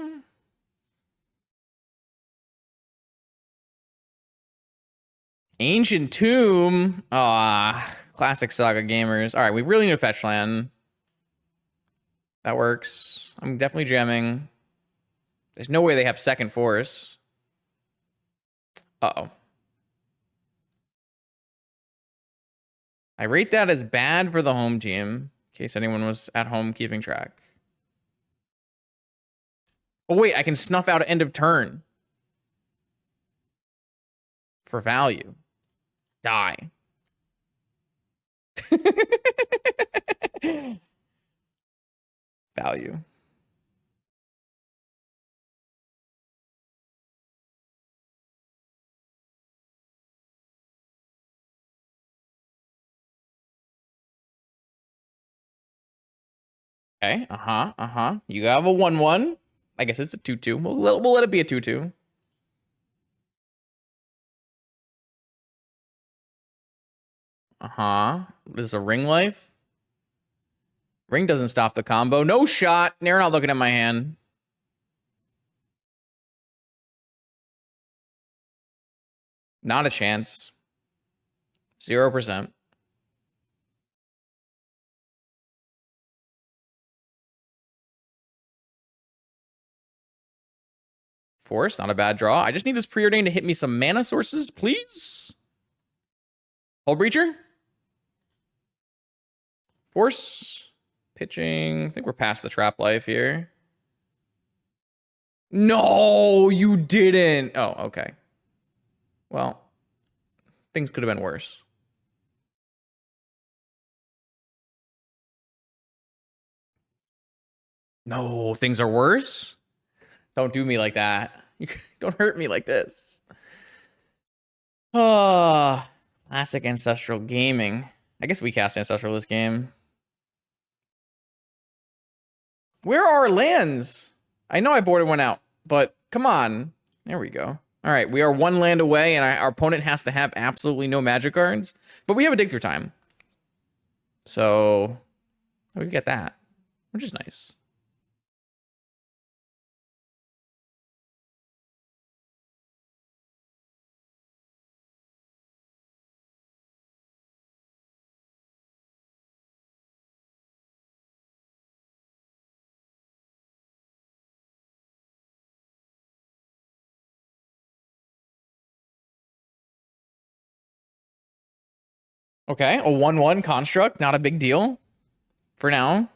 Ancient Tomb. Ah, classic Saga gamers. All right, we really need a fetch land. That works. I'm definitely jamming. There's no way they have second force. Uh-oh. I rate that as bad for the home team, in case anyone was at home keeping track. Oh, wait, I can snuff out end of turn. For value. Die. Value. Okay, uh-huh. You have a 1/1. I guess it's a 2/2. We'll let it be a 2/2. This is a ring life. Ring doesn't stop the combo. No shot. They're not looking at my hand. Not a chance. 0%. Force, not a bad draw. I just need this Preordain to hit me some mana sources, please. Hull Breacher. Force. Pitching. I think we're past the trap life here. No, you didn't. Oh, okay. Well, things could have been worse. No, things are worse? Don't do me like that. Don't hurt me like this. Oh, classic Ancestral Gaming. I guess we cast Ancestral this game. Where are our lands? I know I boarded one out, but come on. There we go. All right, we are one land away, and our opponent has to have absolutely no magic cards, but we have a dig through time. So we get that, which is nice. Okay, a 1/1 construct, not a big deal for now.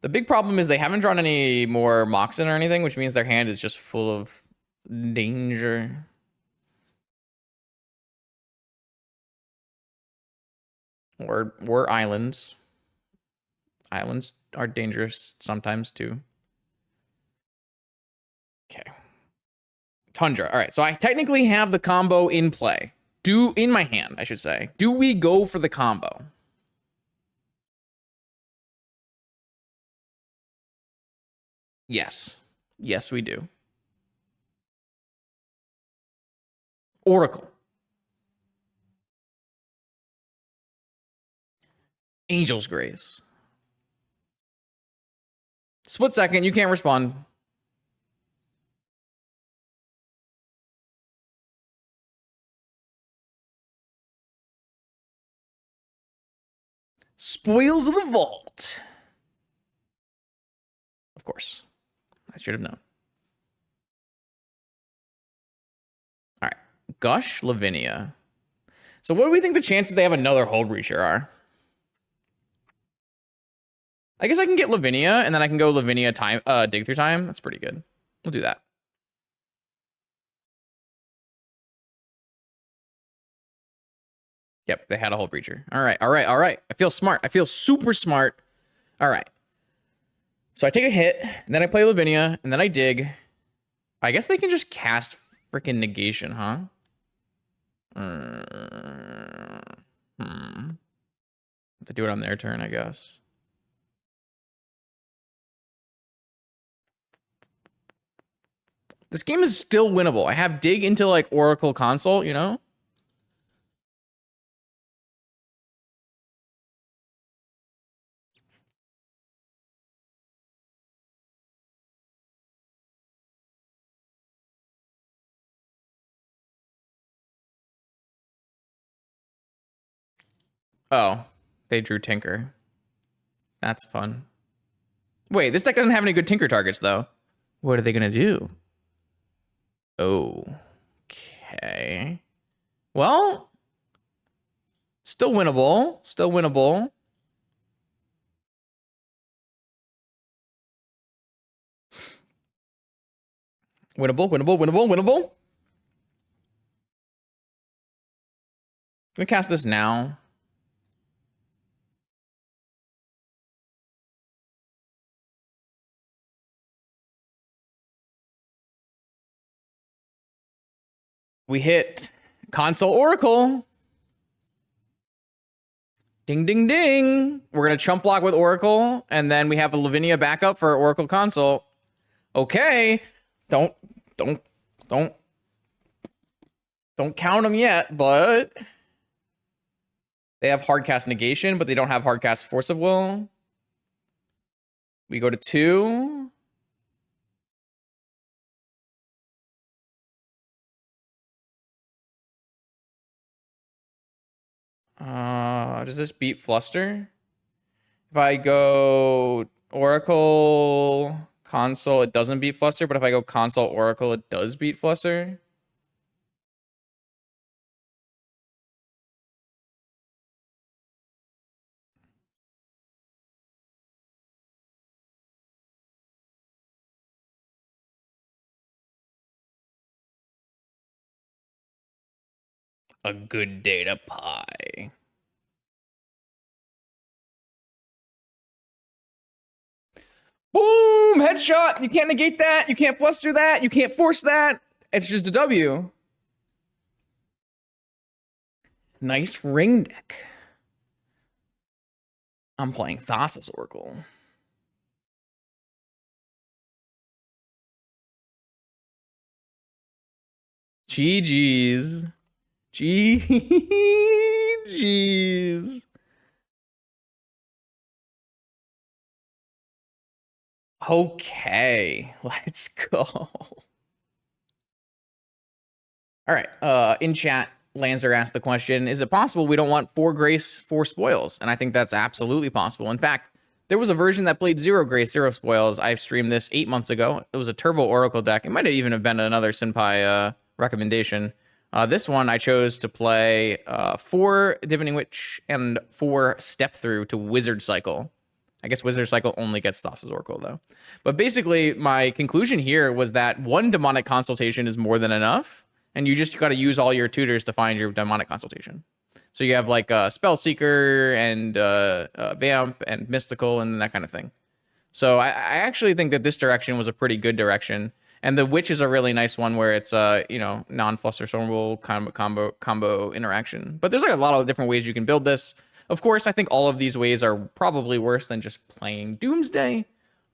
The big problem is they haven't drawn any more Moxen or anything, which means their hand is just full of danger. Or islands. Islands are dangerous sometimes too. Okay. Tundra. All right, so I technically have the combo in play. In my hand, I should say. Do we go for the combo? Yes. Yes, we do. Oracle. Angel's Grace. Split second, you can't respond. Spoils of the Vault. Of course. I should have known. All right. Gush, Lavinia. So what do we think the chances they have another Hold Breacher are? I guess I can get Lavinia, and then I can go Lavinia time, dig through time. That's pretty good. We'll do that. Yep, they had a Hold Breacher. All right, all right, all right. I feel smart. I feel super smart. All right. So I take a hit, and then I play Lavinia, and then I dig. I guess they can just cast freaking Negation, huh? Have to do it on their turn, I guess. This game is still winnable. I have dig into like Oracle Console, you know? Oh, they drew Tinker. That's fun. Wait, this deck doesn't have any good Tinker targets, though. What are they going to do? Oh, okay. Well, still winnable. Still winnable. Winnable, winnable, winnable, winnable. I'm going to cast this now. We hit Console Oracle. Ding, ding, ding. We're going to chump block with Oracle, and then we have a Lavinia backup for Oracle Console. Okay. Don't count them yet, but They have hard cast negation, but they don't have hard cast force of will. We go to 2. Does this beat Fluster? If I go Oracle, Console, it doesn't beat Fluster, but if I go Console, Oracle, it does beat Fluster. A good day to pie. Boom! Headshot! You can't negate that. You can't fluster that. You can't force that. It's just a W. Nice ring deck. I'm playing Thassa's Oracle. GG's. GG's. Okay, let's go. All right, in chat, Lancer asked the question, is it possible we don't want 4 Grace, 4 Spoils? And I think that's absolutely possible. In fact, there was a version that played 0 Grace, 0 Spoils. I streamed this 8 months ago. It was a Turbo Oracle deck. It might have even have been another Senpai recommendation. This one, I chose to play 4 Divining Witch and 4 Step Through to Wizard Cycle. I guess Wizard Cycle only gets Thassa's Oracle, though. But basically, my conclusion here was that 1 Demonic Consultation is more than enough, and you just got to use all your tutors to find your Demonic Consultation. So you have like Spell Seeker and Vamp and Mystical and that kind of thing. So I actually think that this direction was a pretty good direction. And the Witch is a really nice one where it's non-Fluster Stormwall combo interaction. But there's like a lot of different ways you can build this. Of course, I think all of these ways are probably worse than just playing Doomsday.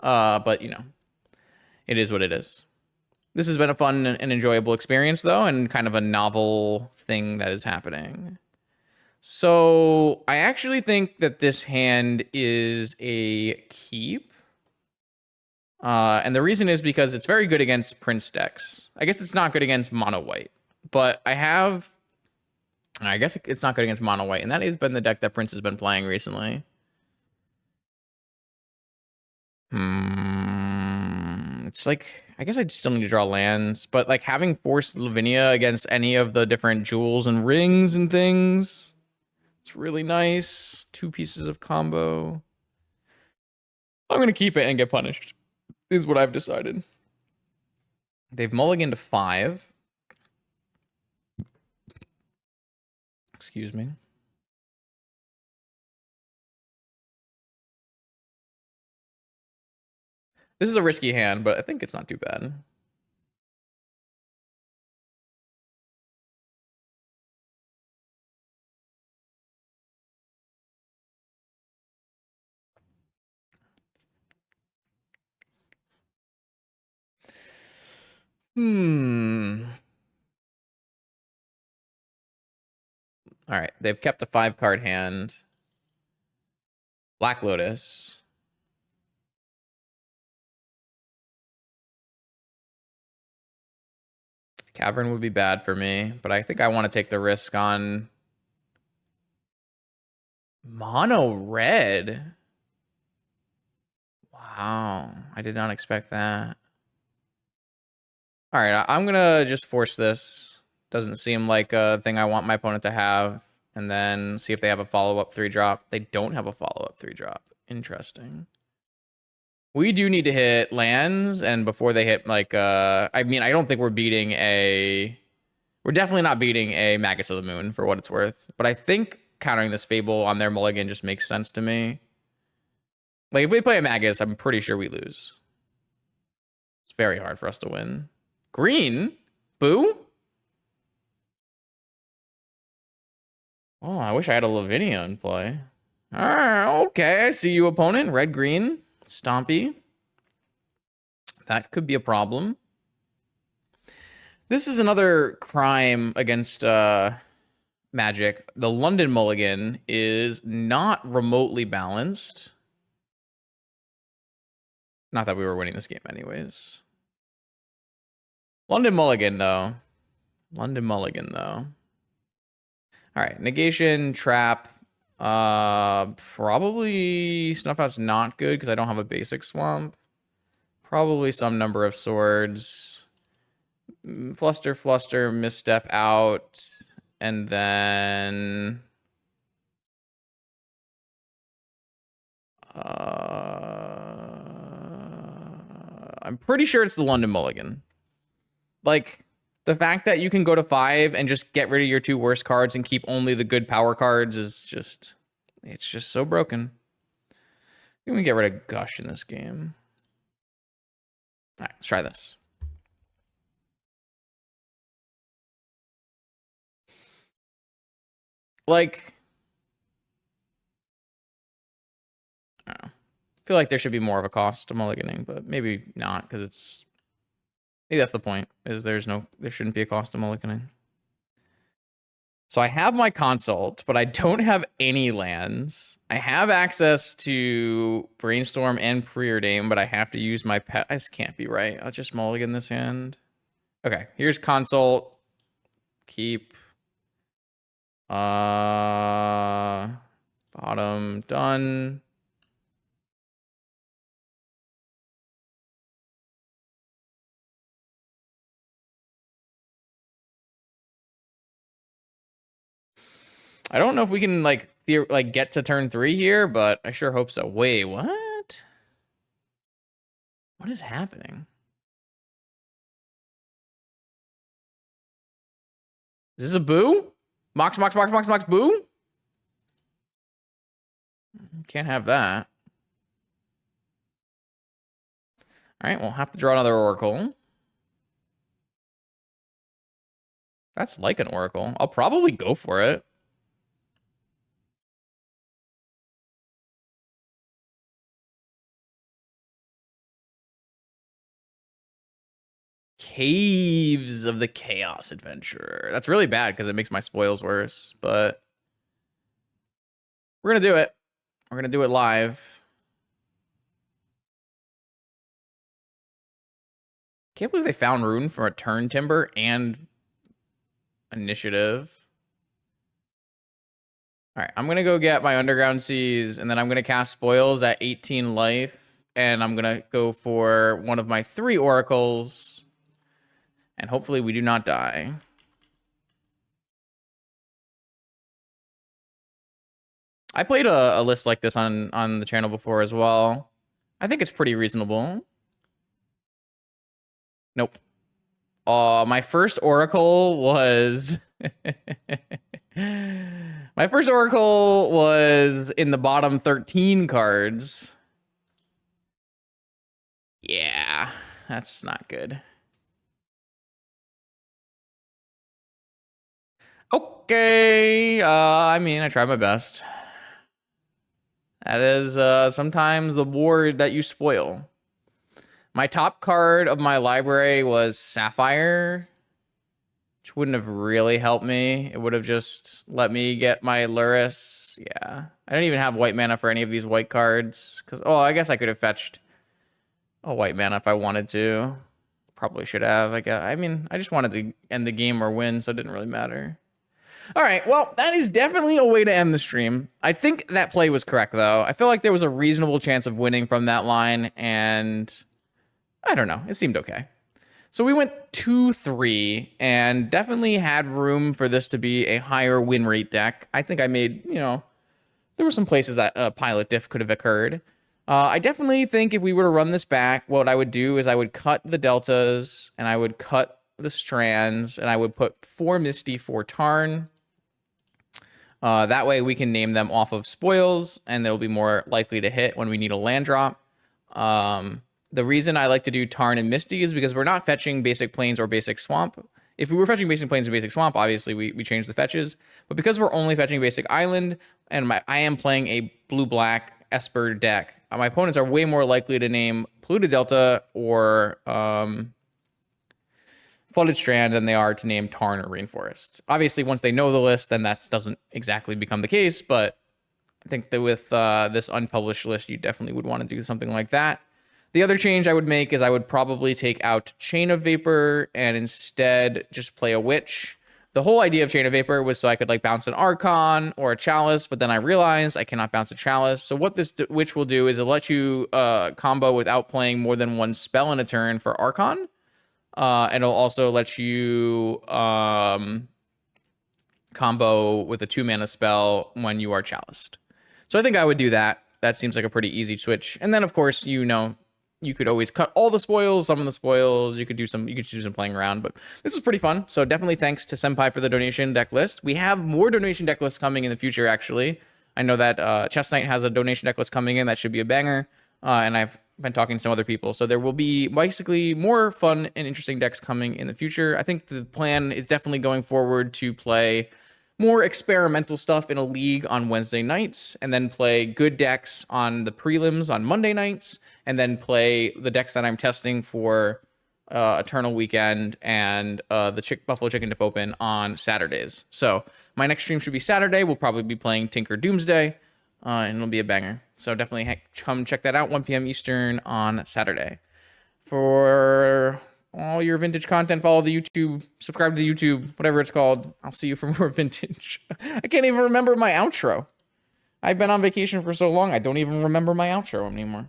But, it is what it is. This has been a fun and enjoyable experience, though, and kind of a novel thing that is happening. So I actually think that this hand is a keep. And the reason is because it's very good against Prince decks. I guess it's not good against mono white. But I guess it's not good against mono white, and that has been the deck that Prince has been playing recently. It's like, I guess I'd still need to draw lands, but like having Forced Lavinia against any of the different jewels and rings and things, it's really nice. 2 pieces of combo. I'm going to keep it and get punished, is what I've decided. They've mulliganed to 5. Excuse me. This is a risky hand, but I think it's not too bad. All right, they've kept a 5-card hand. Black Lotus. Cavern would be bad for me, but I think I want to take the risk on mono red. Wow, I did not expect that. All right, I'm going to just force this. Doesn't seem like a thing I want my opponent to have. And then see if they have a follow-up 3-drop. They don't have a follow-up 3-drop. Interesting. We do need to hit lands, and before they hit, like, I mean, I don't think we're beating a... We're definitely not beating a Magus of the Moon, for what it's worth. But I think countering this Fable on their mulligan just makes sense to me. Like, if we play a Magus, I'm pretty sure we lose. It's very hard for us to win. Green? Boo? Oh, I wish I had a Lavinia in play. Okay, I see you, opponent. Red-green. Stompy. That could be a problem. This is another crime against Magic, the London Mulligan is not remotely balanced. Not that we were winning this game anyways. London Mulligan, though. London Mulligan, though. All right, negation, trap. Probably Snuff Out's not good because I don't have a basic swamp. Probably some number of swords. Fluster, misstep out. And then... I'm pretty sure it's the London Mulligan. Like, the fact that you can go to 5 and just get rid of your 2 worst cards and keep only the good power cards is just... It's just so broken. You can get rid of Gush in this game. All right, let's try this. Like, I don't know. I feel like there should be more of a cost to mulliganing, but maybe not, because it's... Maybe that's the point, is there shouldn't be a cost to mulliganing. So I have my consult, but I don't have any lands. I have access to Brainstorm and Preordain, but I have to use my pet. This can't be right. I'll just mulligan this hand. Okay, here's consult. Keep. Bottom done. I don't know if we can like get to turn 3 here, but I sure hope so. Wait, what? What is happening? Is this a boo? Mox, boo? Can't have that. All right, we'll have to draw another Oracle. That's like an Oracle. I'll probably go for it. Caves of the Chaos Adventurer. That's really bad because it makes my spoils worse, but we're going to do it. We're going to do it live. Can't believe they found Rune for a turn timber and initiative. All right, I'm going to go get my Underground Seas, and then I'm going to cast Spoils at 18 life, and I'm going to go for one of my 3 Oracles, and hopefully we do not die. I played a list like this on the channel before as well. I think it's pretty reasonable. Nope. My first Oracle was... My first Oracle was in the bottom 13 cards. Yeah, that's not good. Okay, I mean, I tried my best. That is sometimes the ward that you spoil. My top card of my library was Sapphire, which wouldn't have really helped me. It would have just let me get my Lurrus. Yeah, I don't even have white mana for any of these white cards. Oh, I guess I could have fetched a white mana if I wanted to. Probably should have. I mean, I just wanted to end the game or win, so it didn't really matter. All right, well, that is definitely a way to end the stream. I think that play was correct, though. I feel like there was a reasonable chance of winning from that line, and I don't know. It seemed okay. So we went 2-3, and definitely had room for this to be a higher win rate deck. I think I made, there were some places that pilot diff could have occurred. I definitely think if we were to run this back, what I would do is I would cut the deltas, and I would cut the strands, and I would put 4 Misty, 4 Tarn. That way we can name them off of spoils, and they'll be more likely to hit when we need a land drop. The reason I like to do Tarn and Misty is because we're not fetching basic plains or basic swamp. If we were fetching basic plains and basic swamp, obviously we change the fetches. But because we're only fetching basic island, and I am playing a blue-black Esper deck, my opponents are way more likely to name Polluted Delta or Flooded Strand than they are to name Tarn or Rainforest. Obviously, once they know the list, then that doesn't exactly become the case, but I think that with this unpublished list, you definitely would want to do something like that. The other change I would make is I would probably take out Chain of Vapor and instead just play a Witch. The whole idea of Chain of Vapor was so I could like bounce an Archon or a Chalice, but then I realized I cannot bounce a Chalice. So what this Witch will do is it'll let you combo without playing more than one spell in a turn for Archon. And it'll also let you combo with a 2-mana spell when you are chaliced. So I think I would do that. That seems like a pretty easy switch. And then, of course, you could always cut all the spoils, some of the spoils. You could do some playing around, but this was pretty fun. So definitely thanks to Senpai for the donation deck list. We have more donation deck lists coming in the future, actually. I know that Chess Knight has a donation deck list coming in. That should be a banger. And I've been talking to some other people. So there will be basically more fun and interesting decks coming in the future. I think the plan is definitely going forward to play more experimental stuff in a league on Wednesday nights, and then play good decks on the prelims on Monday nights, and then play the decks that I'm testing for Eternal Weekend and the Buffalo Chicken Dip Open on Saturdays. So my next stream should be Saturday. We'll probably be playing Tinker Doomsday, and it'll be a banger. So definitely come check that out, 1 p.m. Eastern on Saturday. For all your vintage content, follow the YouTube, subscribe to the YouTube, whatever it's called. I'll see you for more vintage. I can't even remember my outro. I've been on vacation for so long, I don't even remember my outro anymore.